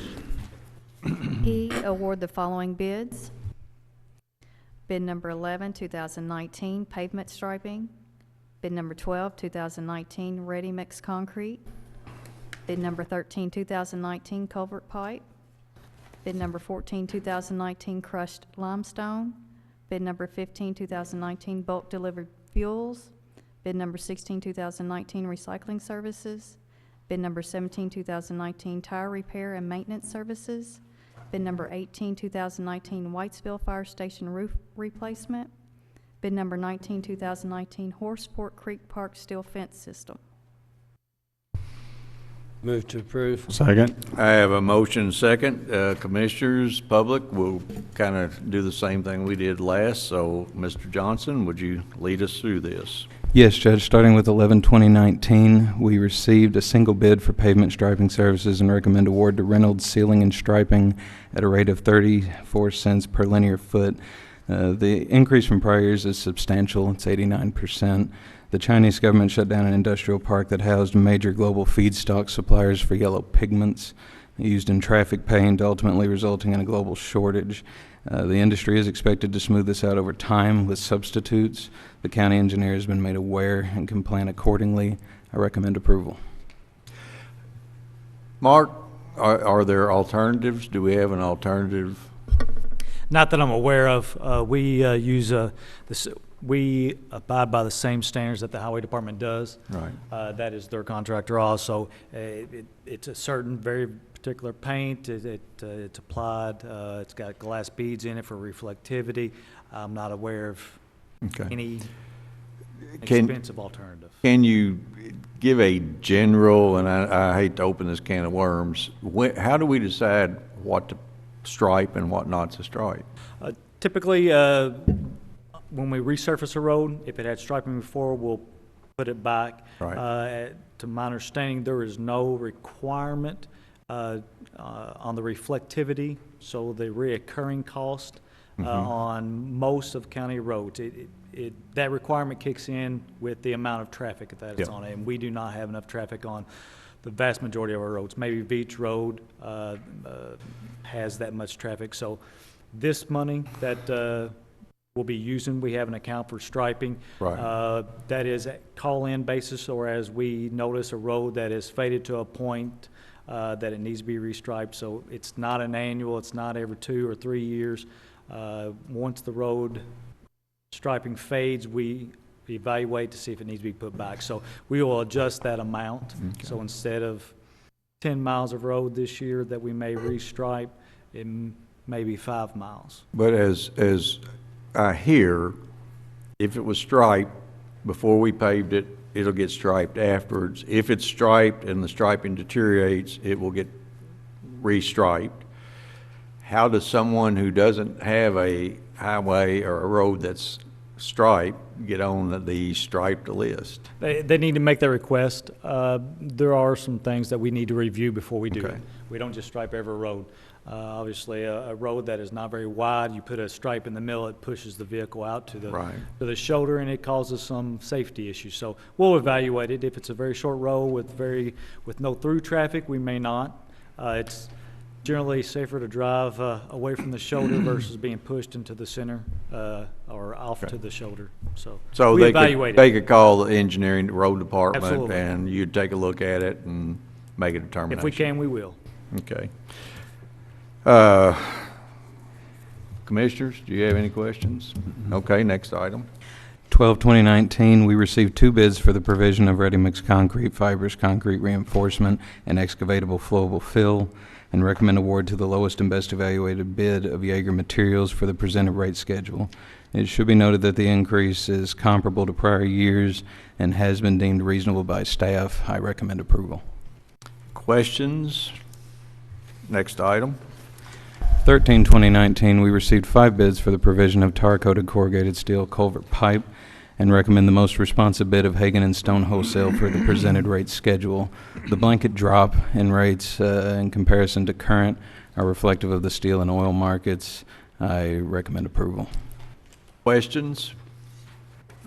E, award the following bids. Bid number 11, 2019, pavement striping. Bid number 12, 2019, ready mix concrete. Bid number 13, 2019, culvert pipe. Bid number 14, 2019, crushed limestone. Bid number 15, 2019, bulk delivered fuels. Bid number 16, 2019, recycling services. Bid number 17, 2019, tire repair and maintenance services. Bid number 18, 2019, Whitesville Fire Station roof replacement. Bid number 19, 2019, Horseport Creek Park steel fence system. Move to approve. Second? I have a motion second. Commissioners, public, will kind of do the same thing we did last. So, Mr. Johnson, would you lead us through this? Yes, Judge. Starting with 11/2019, we received a single bid for pavement striping services and recommend award to Reynolds Sealing and Striping at a rate of 34 cents per linear foot. The increase from prior years is substantial. It's 89%. The Chinese government shut down an industrial park that housed major global feedstock suppliers for yellow pigments used in traffic paint, ultimately resulting in a global shortage. The industry is expected to smooth this out over time with substitutes. The county engineer has been made aware and can plan accordingly. I recommend approval. Mark, are there alternatives? Do we have an alternative? Not that I'm aware of. We abide by the same standards that the highway department does. Right. That is their contractor also. It's a certain very particular paint. It's applied. It's got glass beads in it for reflectivity. I'm not aware of any. expensive alternative. Can you give a general, and I hate to open this can of worms, how do we decide what to stripe and what not to stripe? Typically, when we resurface a road, if it had striping before, we'll put it back. Right. To my understanding, there is no requirement on the reflectivity, so the reoccurring cost on most of county roads. That requirement kicks in with the amount of traffic that is on it, and we do not have enough traffic on the vast majority of our roads. Maybe Beach Road has that much traffic. So this money that we'll be using, we have an account for striping. Right. That is a call-in basis, or as we notice a road that is faded to a point that it needs to be restriped. So it's not an annual, it's not every 2 or 3 years. Once the road striping fades, we evaluate to see if it needs to be put back. So we will adjust that amount. Okay. So instead of 10 miles of road this year that we may restripe, it may be 5 miles. But as I hear, if it was striped before we paved it, it'll get striped afterwards. If it's striped and the striping deteriorates, it will get restriped. How does someone who doesn't have a highway or a road that's striped get on the striped list? They need to make that request. There are some things that we need to review before we do it. We don't just stripe every road. Obviously, a road that is not very wide, you put a stripe in the middle, it pushes the vehicle out to the shoulder, and it causes some safety issues. So we'll evaluate it. If it's a very short road with no through traffic, we may not. It's generally safer to drive away from the shoulder versus being pushed into the center or off to the shoulder. So we evaluate it. They could call the engineering, the road department, Absolutely. And you'd take a look at it and make a determination. If we can, we will. Okay. Commissioners, do you have any questions? Okay, next item. 12/2019, we received 2 bids for the provision of ready-mix concrete, fibrous concrete reinforcement, and excavatable flowable fill, and recommend award to the lowest and best evaluated bid of Yeager Materials for the presented rate schedule. It should be noted that the increase is comparable to prior years and has been deemed reasonable by staff. I recommend approval. Questions? Next item. 13/2019, we received 5 bids for the provision of tar-coated corrugated steel culvert pipe and recommend the most responsive bid of Hagen and Stone Wholesale for the presented rate schedule. The blanket drop in rates in comparison to current are reflective of the steel and oil markets. I recommend approval. Questions?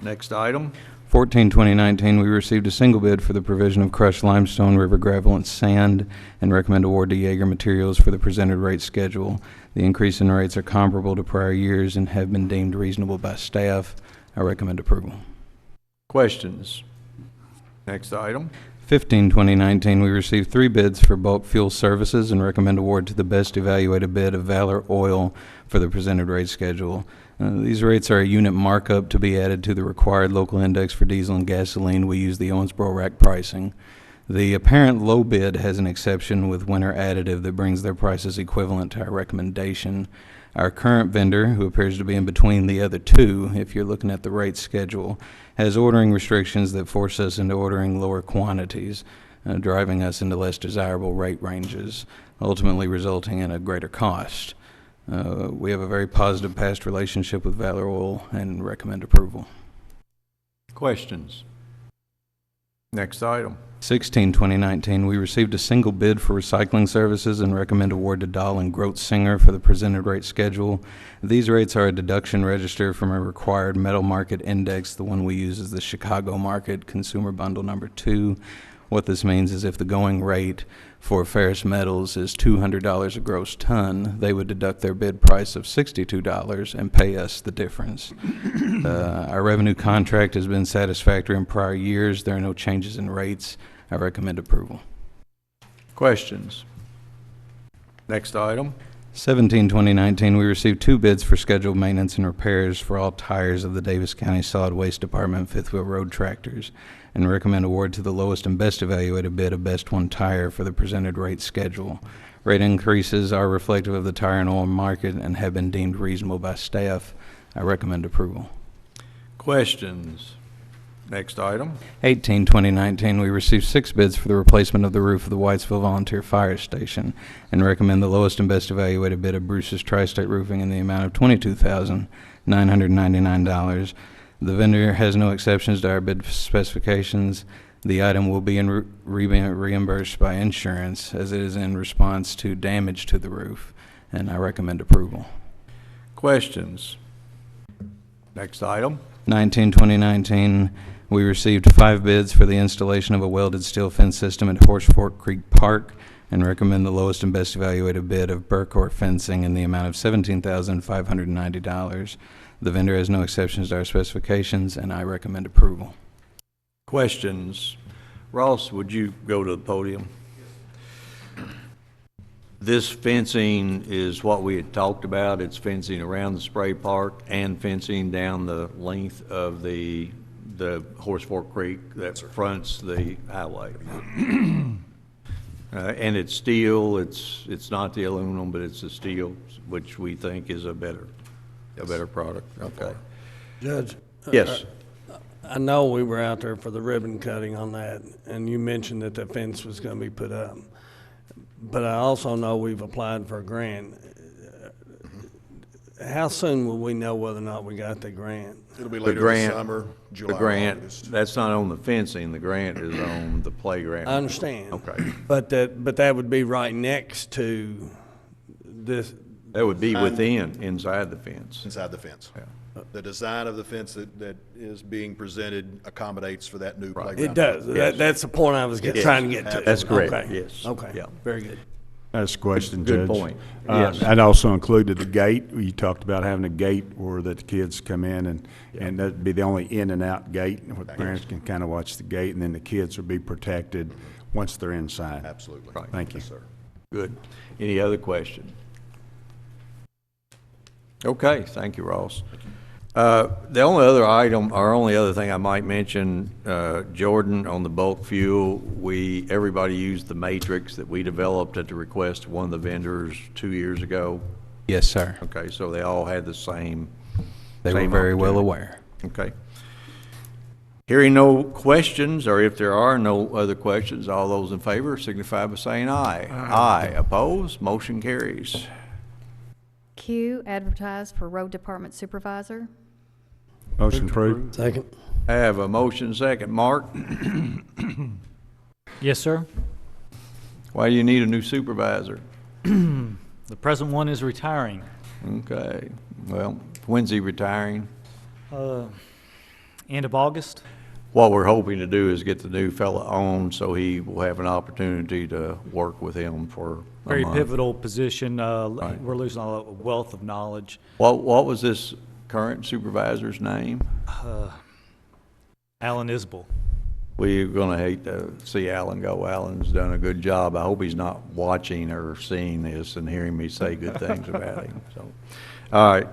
Next item. 14/2019, we received a single bid for the provision of crushed limestone, river gravel, and sand, and recommend award to Yeager Materials for the presented rate schedule. The increase in rates are comparable to prior years and have been deemed reasonable by staff. I recommend approval. Questions? Next item. 15/2019, we received 3 bids for bulk fuel services and recommend award to the best evaluated bid of Valor Oil for the presented rate schedule. These rates are a unit markup to be added to the required local index for diesel and gasoline. We use the Owensboro rack pricing. The apparent low bid has an exception with winter additive that brings their prices equivalent to our recommendation. Our current vendor, who appears to be in between the other 2, if you're looking at the rate schedule, has ordering restrictions that force us into ordering lower quantities, driving us into less desirable rate ranges, ultimately resulting in a greater cost. We have a very positive past relationship with Valor Oil and recommend approval. Questions? Next item. 16/2019, we received a single bid for recycling services and recommend award to Dahl and Grote Singer for the presented rate schedule. These rates are a deduction register from a required metal market index. The one we use is the Chicago Market Consumer Bundle number 2. What this means is if the going rate for ferrous metals is $200 a gross ton, they would deduct their bid price of $62 and pay us the difference. Our revenue contract has been satisfactory in prior years. There are no changes in rates. I recommend approval. Questions? Next item. 17/2019, we received 2 bids for scheduled maintenance and repairs for all tires of the Daviess County Solid Waste Department fifth wheel road tractors and recommend award to the lowest and best evaluated bid of Best One Tire for the presented rate schedule. Rate increases are reflective of the tire and oil market and have been deemed reasonable by staff. I recommend approval. Questions? Next item. 18/2019, we received 6 bids for the replacement of the roof of the Whitesville Volunteer Fire Station and recommend the lowest and best evaluated bid of Bruce's Tri-State Roofing in the amount of $22,999. The vendor has no exceptions to our bid specifications. The item will be reimbursed by insurance as it is in response to damage to the roof, and I recommend approval. Questions? Next item. 19/2019, we received 5 bids for the installation of a welded steel fence system at Horse Fork Creek Park and recommend the lowest and best evaluated bid of Burkort Fencing in the amount of $17,590. The vendor has no exceptions to our specifications, and I recommend approval. Questions? Ross, would you go to the podium? This fencing is what we had talked about. It's fencing around the spray park and fencing down the length of the Horse Fork Creek that fronts the highway. And it's steel. It's not the aluminum, but it's the steel, which we think is a better product. Okay. Judge? Yes. I know we were out there for the ribbon cutting on that, and you mentioned that the fence was going to be put up. But I also know we've applied for a grant. How soon will we know whether or not we got the grant? It'll be later this summer, July The grant, or August. that's not on the fencing. The grant is on the playground. I understand. Okay. But that would be right next to this. That would be inside the fence. Inside the fence. Yeah. The design of the fence that is being presented accommodates for that new playground. It does. Yes. That's the point I was trying to get to. That's correct. Okay. Yes. Okay. Yeah. Very good. That's a question, Judge. Good point. Yes. That also included the gate. You talked about having a gate where the kids come in and that'd be the only in and out gate, where the parents can kind of watch the gate, and then the kids will be protected once they're inside. Absolutely. Right. Thank you. Yes, sir. Good. Any other question? Okay, thank you, Ross. The only other item, or only other thing I might mention, Jordan, on the bulk fuel, everybody used the matrix that we developed at the request of one of the vendors 2 years ago. Yes, sir. Okay, so they all had the same. They were very well aware. Okay. Hearing no questions, or if there are no other questions, all those in favor signify by saying aye. Aye. Opposed? Motion carries. Q, advertise for road department supervisor. Motion approved. Second. I have a motion second. Mark, Yes, sir. why do you need a new supervisor? The present one is retiring. Okay, well, when's he retiring? End of August. What we're hoping to do is get the new fella on so he will have an opportunity to work with him for a Very month. pivotal position. Right. We're losing a wealth of knowledge. What was this current supervisor's name? Alan Isbell. We're gonna hate to see Alan go. Alan's done a good job. I hope he's not watching or seeing this and hearing me say good things about him, so. All right.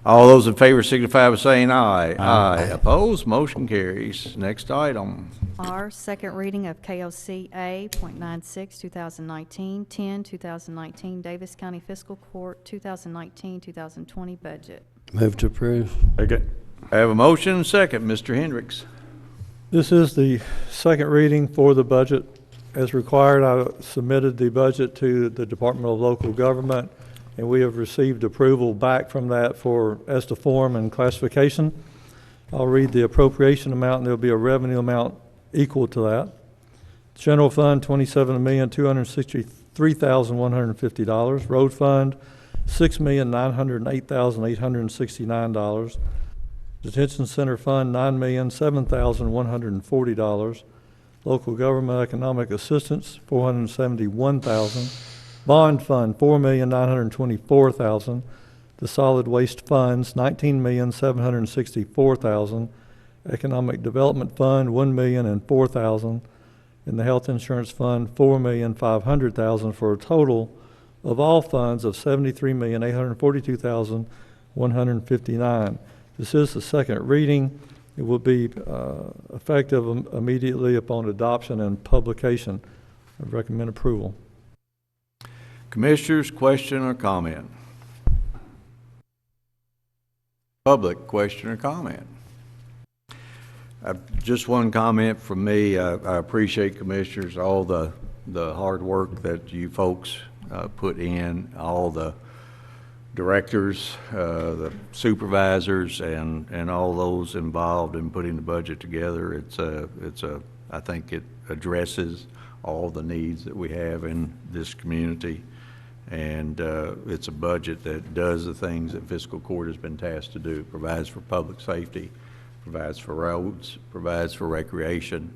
All those in favor signify by saying aye. Aye. Opposed? Motion carries. Next item. R, second reading of KOC A.96, 2019, 10, 2019, Daviess County Fiscal Court, 2019-2020 budget. Move to approve. Second. I have a motion, second. Mr. Hendricks. This is the second reading for the budget. As required, I submitted the budget to the Department of Local Government, and we have received approval back from that as to form and classification. I'll read the appropriation amount, and there'll be a revenue amount equal to that. General Fund, $27,263,150. Road Fund, $6,908,869. Detention Center Fund, $9,007,140. Local Government Economic Assistance, $471,000. Bond Fund, $4,924,000. The Solid Waste Funds, $19,764,000. Economic Development Fund, $1,004,000. And the Health Insurance Fund, $4,500,000, for a total of all funds of $73,842,159. This is the second reading. It will be effective immediately upon adoption and publication. I recommend approval. Commissioners, question or comment? Public question or comment? Just one comment from me. I appreciate, Commissioners, all the hard work that you folks put in, all the directors, the supervisors, and all those involved in putting the budget together. I think it addresses all the needs that we have in this community. And it's a budget that does the things that fiscal court has been tasked to do. Provides for public safety, provides for roads, provides for recreation.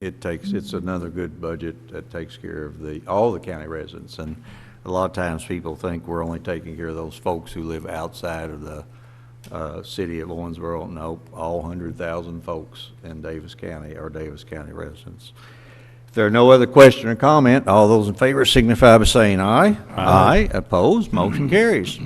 It's another good budget that takes care of all the county residents. And a lot of times people think we're only taking care of those folks who live outside of the city of Owensboro. No, all 100,000 folks in Daviess County are Daviess County residents. If there are no other question or comment, all those in favor signify by saying aye. Aye. Opposed? Motion carries.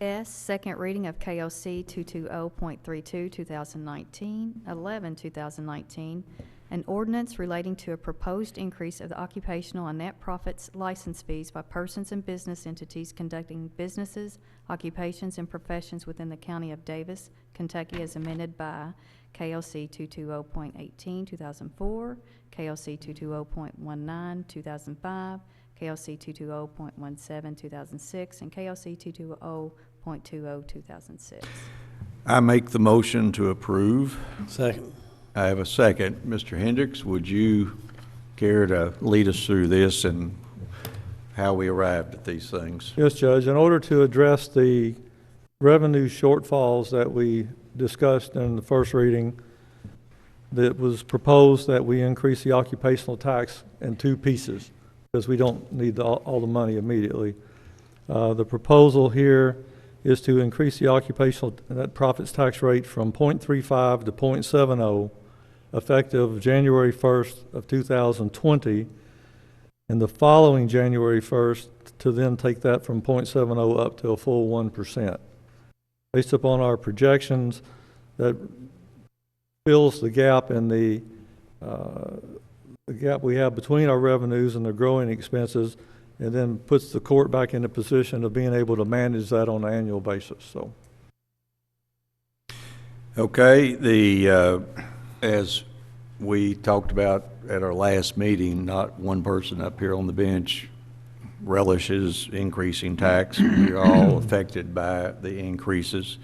S, second reading of KOC 220.32, 2019, 11, 2019, an ordinance relating to a proposed increase of the occupational and net profits license fees by persons and business entities conducting businesses, occupations, and professions within the county of Daviess, Kentucky, as amended by KOC 220.18, 2004, KOC 220.19, 2005, KOC 220.17, 2006, and KOC 220.20, 2006. I make the motion to approve. Second. I have a second. Mr. Hendricks, would you care to lead us through this and how we arrived at these things? Yes, Judge. In order to address the revenue shortfalls that we discussed in the first reading, that was proposed that we increase the occupational tax in two pieces because we don't need all the money immediately. The proposal here is to increase the occupational net profits tax rate from 0.35 to 0.70 effective January 1st of 2020, and the following January 1st to then take that from 0.70 up to a full 1%. Based upon our projections, that fills the gap in the gap we have between our revenues and the growing expenses, and then puts the court back in a position of being able to manage that on an annual basis. So, okay, as we talked about at our last meeting, not one person up here on the bench relishes increasing tax. We're all affected by the increases.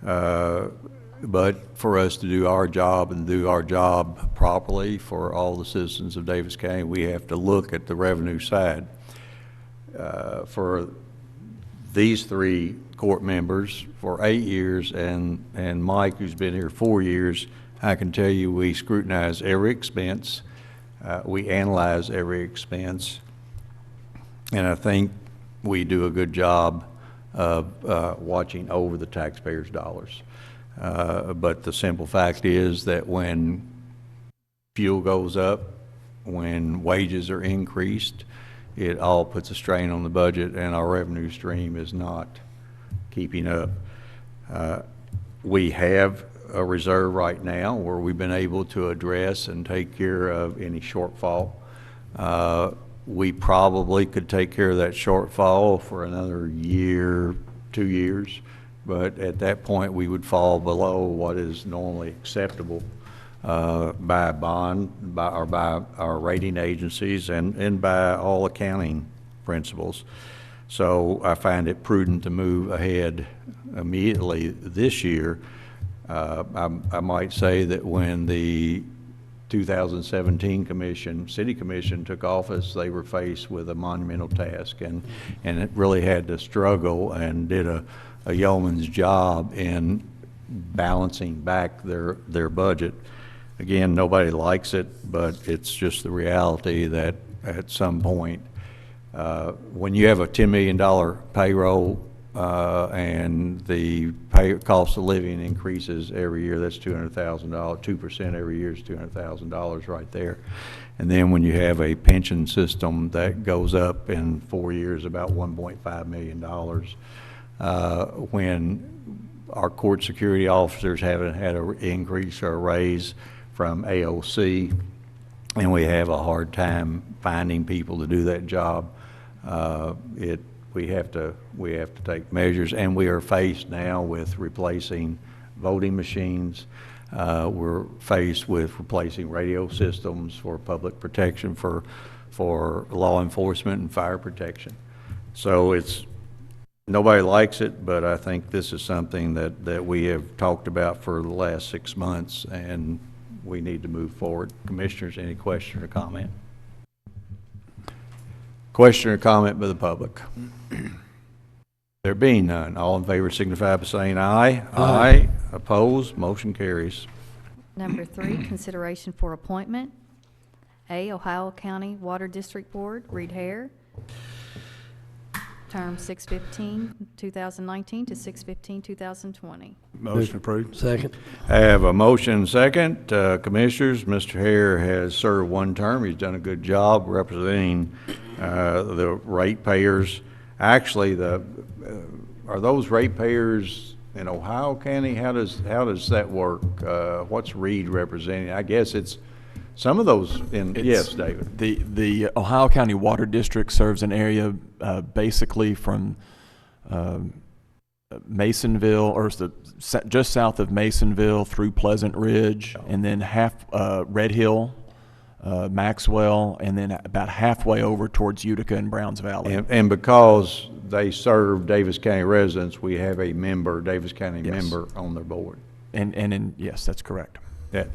But for us to do our job and do our job properly for all the citizens of Daviess County, we have to look at the revenue side. For these three court members for 8 years, and Mike, who's been here 4 years, I can tell you we scrutinize every expense, we analyze every expense, and I think we do a good job of watching over the taxpayers' dollars. But the simple fact is that when fuel goes up, when wages are increased, it all puts a strain on the budget, and our revenue stream is not keeping up. We have a reserve right now where we've been able to address and take care of any shortfall. We probably could take care of that shortfall for another year, 2 years, but at that point we would fall below what is normally acceptable by a bond, by our rating agencies, and by all accounting principles. So I find it prudent to move ahead immediately this year. I might say that when the 2017 City Commission took office, they were faced with a monumental task, and it really had to struggle and did a yeoman's job in balancing back their budget. Again, nobody likes it, but it's just the reality that at some point, when you have a $10 million payroll and the cost of living increases every year, that's $200,000, 2% every year is $200,000 right there. And then when you have a pension system that goes up in 4 years about $1.5 million, when our court security officers haven't had an increase or a raise from AOC, and we have a hard time finding people to do that job, we have to take measures, and we are faced now with replacing voting machines. We're faced with replacing radio systems for public protection, for law enforcement and fire protection. So nobody likes it, but I think this is something that we have talked about for the last 6 months, and we need to move forward. Commissioners, any question or comment? Question or comment by the public? There being none, all in favor signify by saying aye. Aye. Opposed, motion carries. Number 3, consideration for appointment. A, Ohio County Water District Board, Reed Hare, term 6/15/2019 to 6/15/2020. Motion approved. Second. I have a motion second. Commissioners, Mr. Hare has served 1 term. He's done a good job representing the ratepayers. Actually, are those ratepayers in Ohio County? How does that work? What's Reed representing? I guess it's some of those yes, David. The Ohio County Water District serves an area basically from Masonville, or just south of Masonville through Pleasant Ridge, and then Red Hill, Maxwell, and then about halfway over towards Utica and Browns Valley. And because they serve Daviess County residents, we have a Daviess County member on their board. Yes, that's correct. Yeah.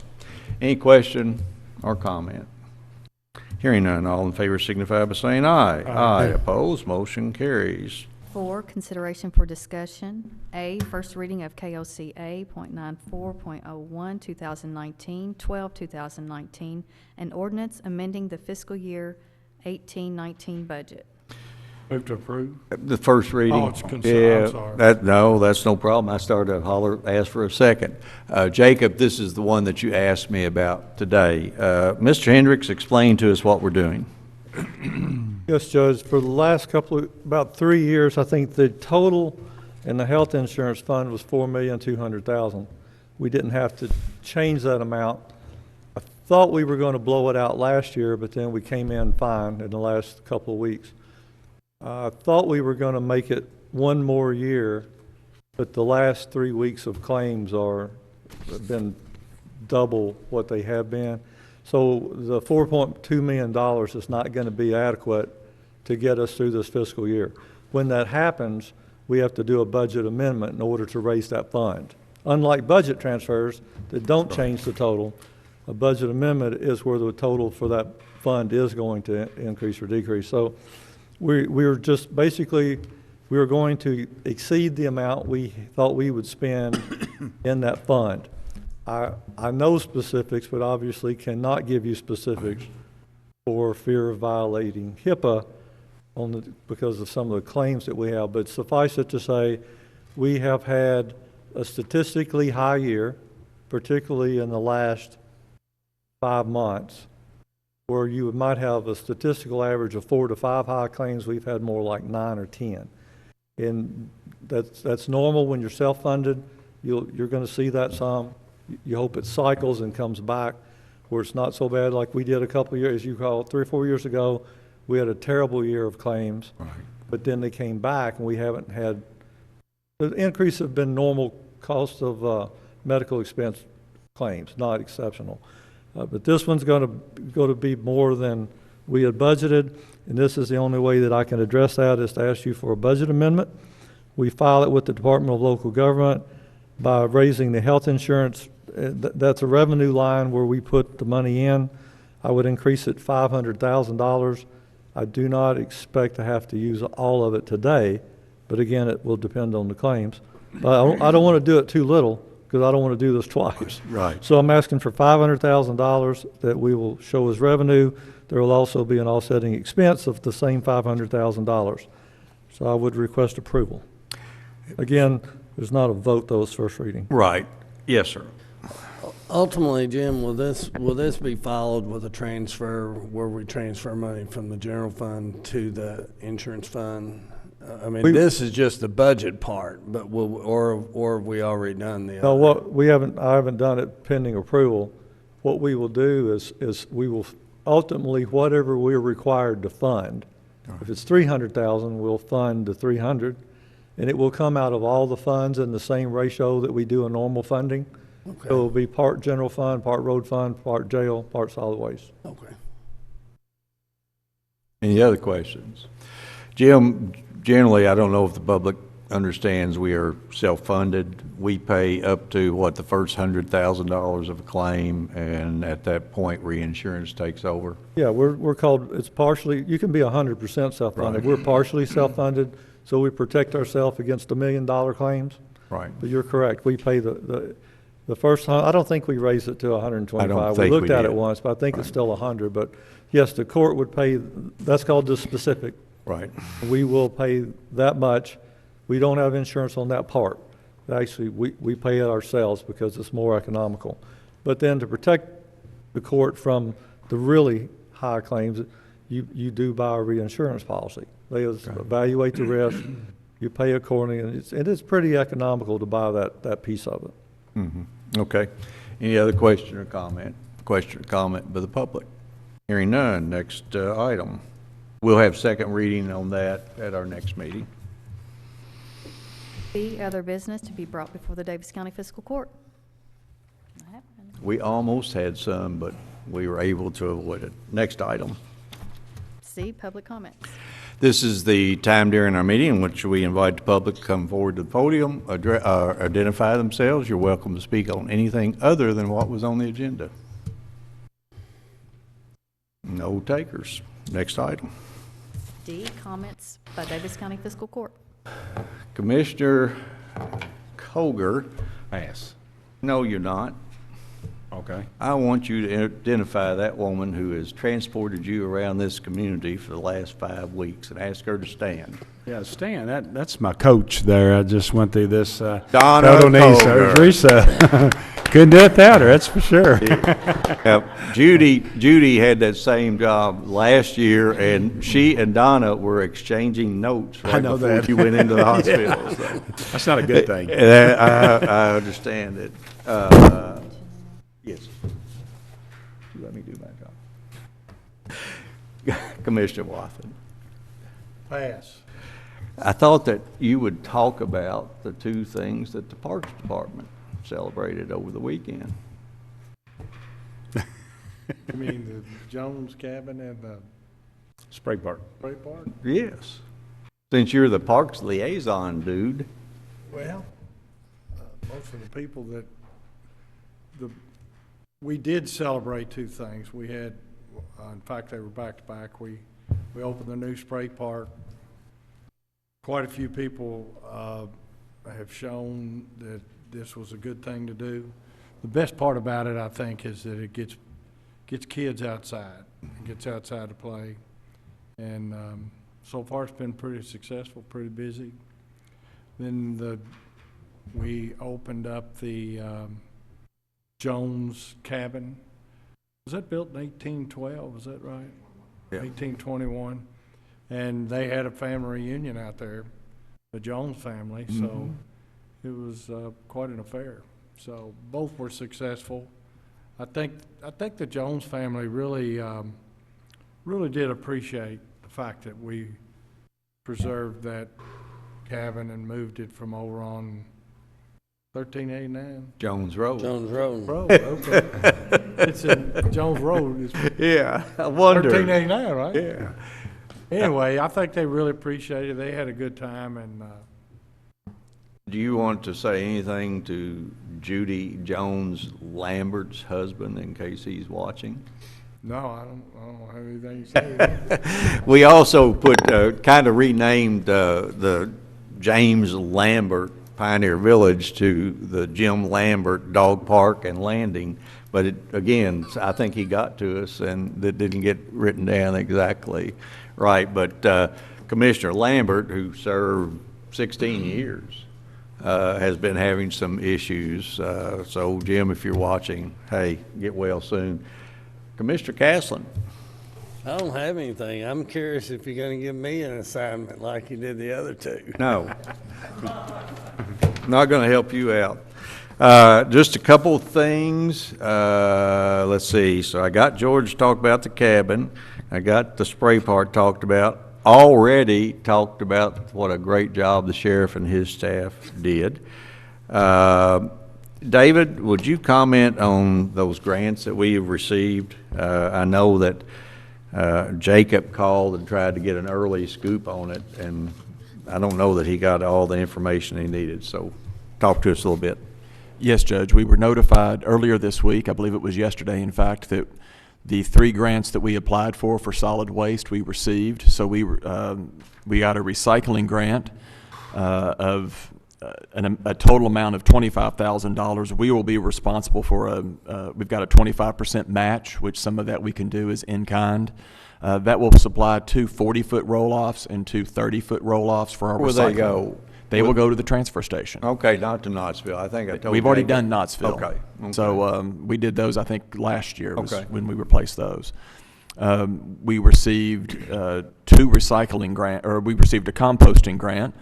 Any question or comment? Hearing none, all in favor signify by saying aye. Aye. Opposed, motion carries. 4, consideration for discussion. A, first reading of KOC A.94.01, 2019, 12/2019, an ordinance amending the fiscal year 18-19 budget. Move to approve. The first reading. Oh, it's consent. Yeah, I'm sorry. that's no problem. I started to ask for a second. Jacob, this is the one that you asked me about today. Mr. Hendricks, explain to us what we're doing. Yes, Judge. For the last about 3 years, I think the total in the health insurance fund was $4,200,000. We didn't have to change that amount. I thought we were going to blow it out last year, but then we came in fine in the last couple of weeks. I thought we were going to make it 1 more year, but the last 3 weeks of claims have been double what they have been. So the $4.2 million is not going to be adequate to get us through this fiscal year. When that happens, we have to do a budget amendment in order to raise that fund. Unlike budget transfers that don't change the total, a budget amendment is where the total for that fund is going to increase or decrease. So we were just basically, we were going to exceed the amount we thought we would spend in that fund. I know specifics, but obviously cannot give you specifics for fear of violating HIPAA because of some of the claims that we have. But suffice it to say, we have had a statistically high year, particularly in the last 5 months, where you might have a statistical average of 4 to 5 high claims. We've had more like 9 or 10. And that's normal when you're self-funded. You're going to see that some. You hope it cycles and comes back where it's not so bad like we did a couple of years, as you call it, 3 or 4 years ago. We had a terrible year of claims, right. But then they came back, and we haven't had, the increase have been normal cost of medical expense claims, not exceptional. But this one's going to be more than we had budgeted, and this is the only way that I can address that is to ask you for a budget amendment. We file it with the Department of Local Government by raising the health insurance. That's a revenue line where we put the money in. I would increase it $500,000. I do not expect to have to use all of it today, but again, it will depend on the claims. But I don't want to do it too little because I don't want to do this twice. Right. So I'm asking for $500,000 that we will show as revenue. There will also be an offsetting expense of the same $500,000. So I would request approval. Again, there's not a vote, though, it's first reading. Right. Yes, sir. Ultimately, Jim, will this be followed with a transfer where we transfer money from the general fund to the insurance fund? I mean, this is just the budget part, but or have we already done the No, other? I haven't done it pending approval. What we will do is we will ultimately, whatever we're required to fund If it's 300,000, we'll fund the 300, and it will come out of all the funds in the same ratio that we do a normal funding. Okay. It will be part general fund, part road fund, part jail, part solid waste. Okay. Any other questions? Jim, generally, I don't know if the public understands we are self-funded. We pay up to, what, the first $100,000 of a claim, and at that point, reinsurance takes over? Yeah, we're called, it's partially, you can be 100% self-funded. Right. We're partially self-funded, so we protect ourselves against $1 million claims. Right. But you're correct, we pay the first, I don't think we raised it to 125. I don't We think looked we at it did. once, but I think it's Right. still 100. But yes, the court would pay, that's called the specific. Right. We will pay that much. We don't have insurance on that part. Actually, we pay it ourselves because it's more economical. But then to protect the court from the really high claims, you do buy a reinsurance policy. They evaluate the risk, you pay accordingly, and it is pretty economical to buy that piece of it. Mm-hmm. Okay. Any other question or comment? Question or comment by the public? Hearing none, next item. We'll have second reading on that at our next meeting. B, other business to be brought before the Daviess County Fiscal Court. Not happening. We almost had some, but we were able to avoid it. Next item. C, public comments. This is the time during our meeting in which we invite the public to come forward to the podium, identify themselves. You're welcome to speak on anything other than what was on the agenda. No takers. Next item. D, comments by Daviess County Fiscal Court. Commissioner Koger. Pass. No, you're not. Okay. I want you to identify that woman who has transported you around this community for the last 5 weeks and ask her to stand. Yeah, Stan, that's my coach there. I just went through this Donna total knee Koger. surgery, so couldn't do it without her, that's for sure. Judy had that same job last year, and she and Donna were exchanging notes right know before that. you went into the hospital. Yeah. So. That's not a good thing. I understand it. Yes. Let me do my job. Commissioner Wathen. Pass. I thought that you would talk about the two things that the Parks Department celebrated over the weekend. You mean the Jones cabin and the Spray park. spray park? Yes. Since you're the Parks liaison, dude. Well, most of the people that, we did celebrate two things. We had, in fact, they were back to back. We opened the new spray park. Quite a few people have shown that this was a good thing to do. The best part about it, I think, is that it gets kids outside, gets outside to play. And so far it's been pretty successful, pretty busy. Then we opened up the Jones cabin. Was that built in 1812? Is that right? Yeah. 1821. And they had a family reunion out there, the Jones family. Mm-hmm. So it was quite an affair. So both were successful. I think the Jones family really did appreciate the fact that we preserved that cabin and moved it from over on 1389 Jones Road. Jones Road. Okay. It's in Jones Road. It's Yeah, I wonder. 1389, right? Yeah. Anyway, I think they really appreciated it. They had a good time, and Do you want to say anything to Judy Jones Lambert's husband in case he's watching? no, I don't have anything to say. We also put, kind of renamed the James Lambert Pioneer Village to the Jim Lambert Dog Park and Landing. But again, I think he got to us and that didn't get written down exactly right. But Commissioner Lambert, who served 16 years, has been having some issues. So Jim, if you're watching, hey, get well soon. Commissioner Caslin. I don't have anything. I'm curious if you're going to give me an assignment like you did the other two. No. Not going to help you out. Just a couple of things. Let's see. So I got George to talk about the cabin. I got the spray park talked about. already talked about what a great job the sheriff and his staff did. David, would you comment on those grants that we have received? I know that Jacob called and tried to get an early scoop on it, and I don't know that he got all the information he needed, so talk to us a little bit. Yes, Judge. We were notified earlier this week, I believe it was yesterday, in fact, that the 3 grants that we applied for solid waste we received. So we got a recycling grant of a total amount of $25,000. We will be responsible for we've got a 25% match, which some of that we can do is in kind. That will supply 2 40-foot roll-offs and 2 30-foot roll-offs for our recycling. Where they go? They will go to the transfer station. Okay, not to Knoxville. I think I told We've already Jacob. done Knoxville. Okay. So we did those, I think, last year was Okay. when we replaced those. We received 2 recycling grant, or we received a composting grant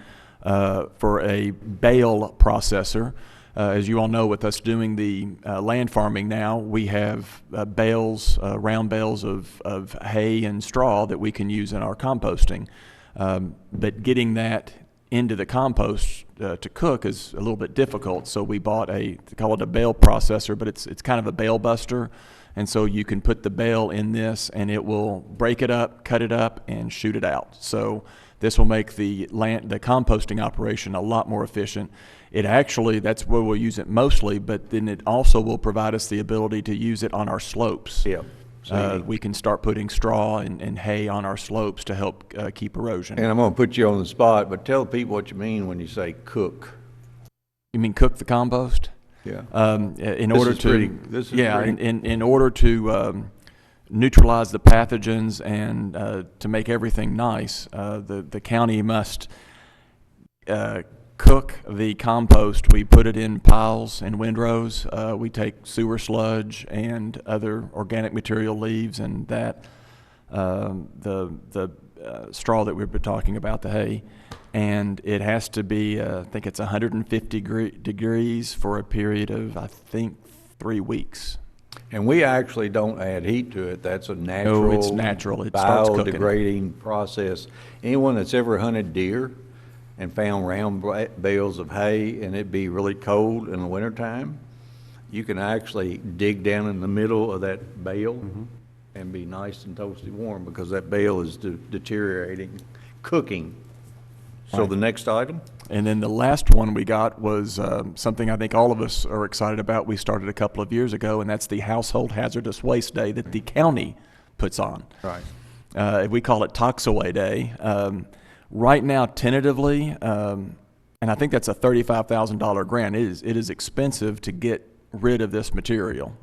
for a bale processor. As you all know, with us doing the land farming now, we have bales, round bales of hay and straw that we can use in our composting. But getting that into the compost to cook is a little bit difficult, so we bought they call it a bale processor, but it's kind of a bale buster, and so you can put the bale in this and it will break it up, cut it up, and shoot it out. So this will make the composting operation a lot more efficient. It actually, that's where we'll use it mostly, but then it also will provide us the ability to use it on our slopes. Yeah. We can start putting straw and hay on our slopes to help keep erosion. And I'm going to put you on the spot, but tell people what you mean when you say cook. You mean cook the compost? Yeah. In order to neutralize the pathogens and to make everything nice, the county must cook the compost. We put it in piles and windrows. We take sewer sludge and other organic material, leaves, and that the straw that we've been talking about, the hay, and it has to be I think it's 150 degrees for a period of, I think, 3 weeks. And we actually don't add heat to it. That's a natural, it's natural. It starts cooking. biodegrading process. Anyone that's ever hunted deer and found round bales of hay and it be really cold in the wintertime, you can actually dig down in the middle of that bale and be nice and toasty warm because that bale is deteriorating, cooking. So Right. the next item? And then the last one we got was something I think all of us are excited about. We started a couple of years ago, and that's the Household Hazardous Waste Day that the county puts on. Right. We call it Toxaway Day. Right now, tentatively, and I think that's a $35,000 grant. It is expensive to get rid of this material.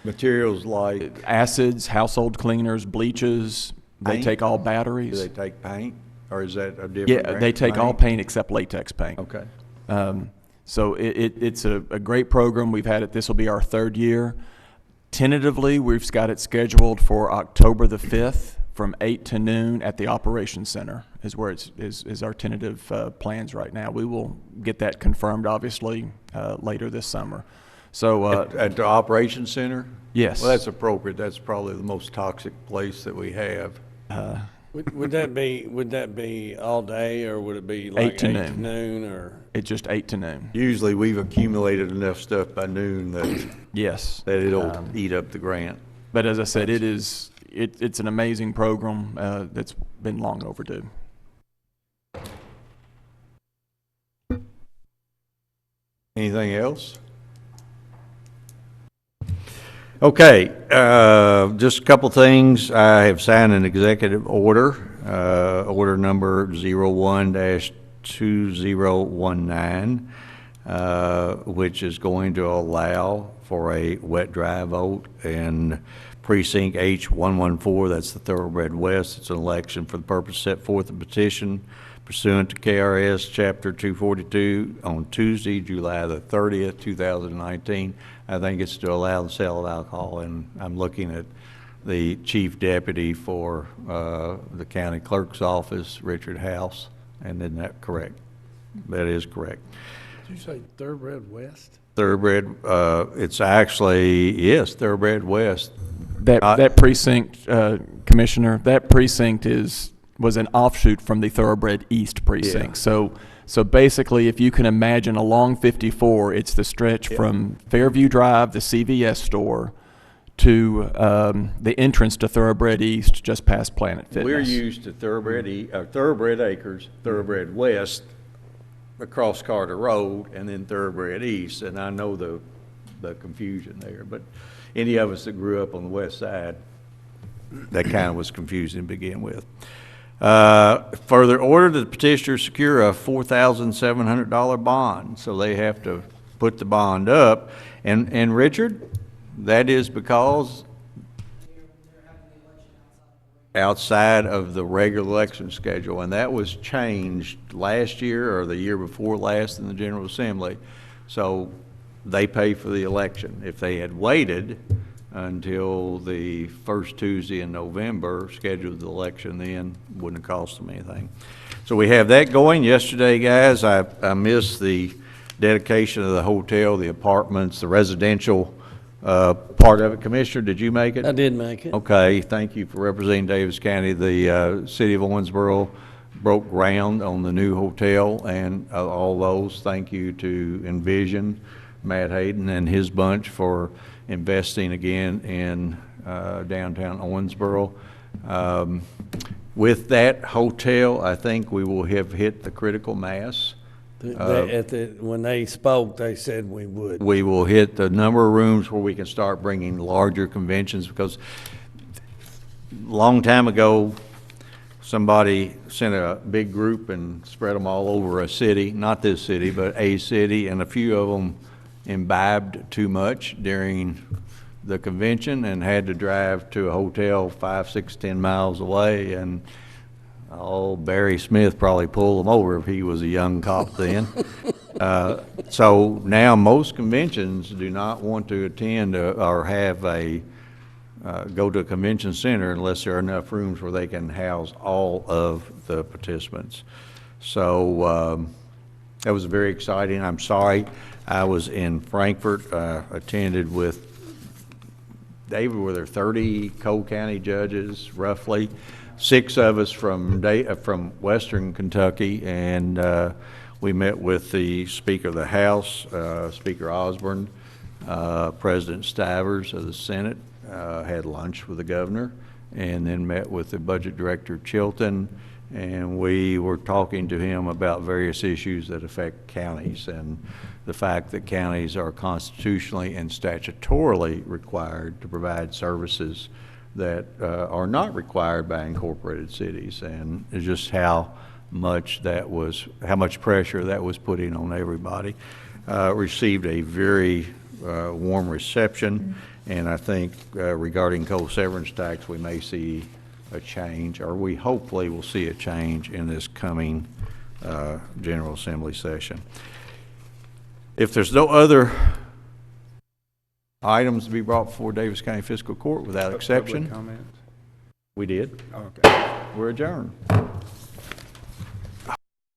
Materials like? Acids, household cleaners, bleaches. They Paint? take all batteries. Do they take paint, or is that a different Yeah, grant? they take all paint except latex paint. Okay. So it's a great program. We've had it, this will be our 3rd year. Tentatively, we've got it scheduled for October the 5th from 8 to noon at the Operations Center is where is our tentative plans right now. We will get that confirmed, obviously, later this summer. So At the Operations Center? Yes. Well, that's appropriate. That's probably the most toxic place that we have. Would that be all day, or would it be like 8 to noon. noon, or? It's just 8 to noon. Usually, we've accumulated enough stuff by noon that Yes. that it'll eat up the grant. But as I said, it's an amazing program that's been long overdue. Anything else? Okay, just a couple things. I have signed an executive order, order number 01-2019, which is going to allow for a wet dry vote in precinct H114, that's the Thoroughbred West. It's an election for the purpose set forth in petition pursuant to KRS Chapter 242 on Tuesday, July the 30th, 2019. I think it's to allow the sale of alcohol, and I'm looking at the chief deputy for the county clerk's office, Richard House, and isn't that correct? That is correct. Did you say Thoroughbred West? Thoroughbred, it's actually, yes, Thoroughbred West. That precinct, Commissioner, that precinct is was an offshoot from the Thoroughbred East precinct. Yeah. So basically, if you can imagine along 54, it's the stretch from Fairview Drive, the CVS store, to the entrance to Thoroughbred East, just past Planet Fitness. We're used to Thoroughbred Acres, Thoroughbred West, across Carter Road, and then Thoroughbred East, and I know the confusion there. But any of us that grew up on the west side, that kind of was confusing to begin with. Further order that the petitioner secure a $4,700 bond, so they have to put the bond up. And Richard, that is because outside of the regular election schedule, and that was changed last year or the year before last in the General Assembly. So they pay for the election. If they had waited until the first Tuesday in November, scheduled the election then, wouldn't have cost them anything. So we have that going. Yesterday, guys, I missed the dedication of the hotel, the apartments, the residential part of it. Commissioner, did you make it? I did make it. Okay, thank you for representing Daviess County. The city of Owensboro broke ground on the new hotel, and all those, thank you to Envision, Matt Hayden and his bunch for investing again in downtown Owensboro. With that hotel, I think we will have hit the critical mass. When they spoke, they said we would. We will hit the number of rooms where we can start bringing larger conventions, because a long time ago, somebody sent a big group and spread them all over a city, not this city, but a city, and a few of them imbibed too much during the convention and had to drive to a hotel 5, 6, 10 miles away, and Barry Smith probably pulled them over if he was a young cop then. So now most conventions do not want to attend or have go to a convention center unless there are enough rooms where they can house all of the participants. So that was very exciting. I'm sorry, I was in Frankfurt, attended with David, were there 30 Cole County judges, roughly? 6 of us from Western Kentucky, and we met with the Speaker of the House, Speaker Osborne, President Stivers of the Senate, had lunch with the governor, and then met with the Budget Director Chilton, and we were talking to him about various issues that affect counties, and the fact that counties are constitutionally and statutorily required to provide services that are not required by incorporated cities, and just how much pressure that was putting on everybody. Received a very warm reception, and I think regarding coal severance tax, we may see a change, or we hopefully will see a change in this coming General Assembly session. If there's no other items to be brought before Daviess County Fiscal Court without exception. Public comment? We did. Okay. We're adjourned.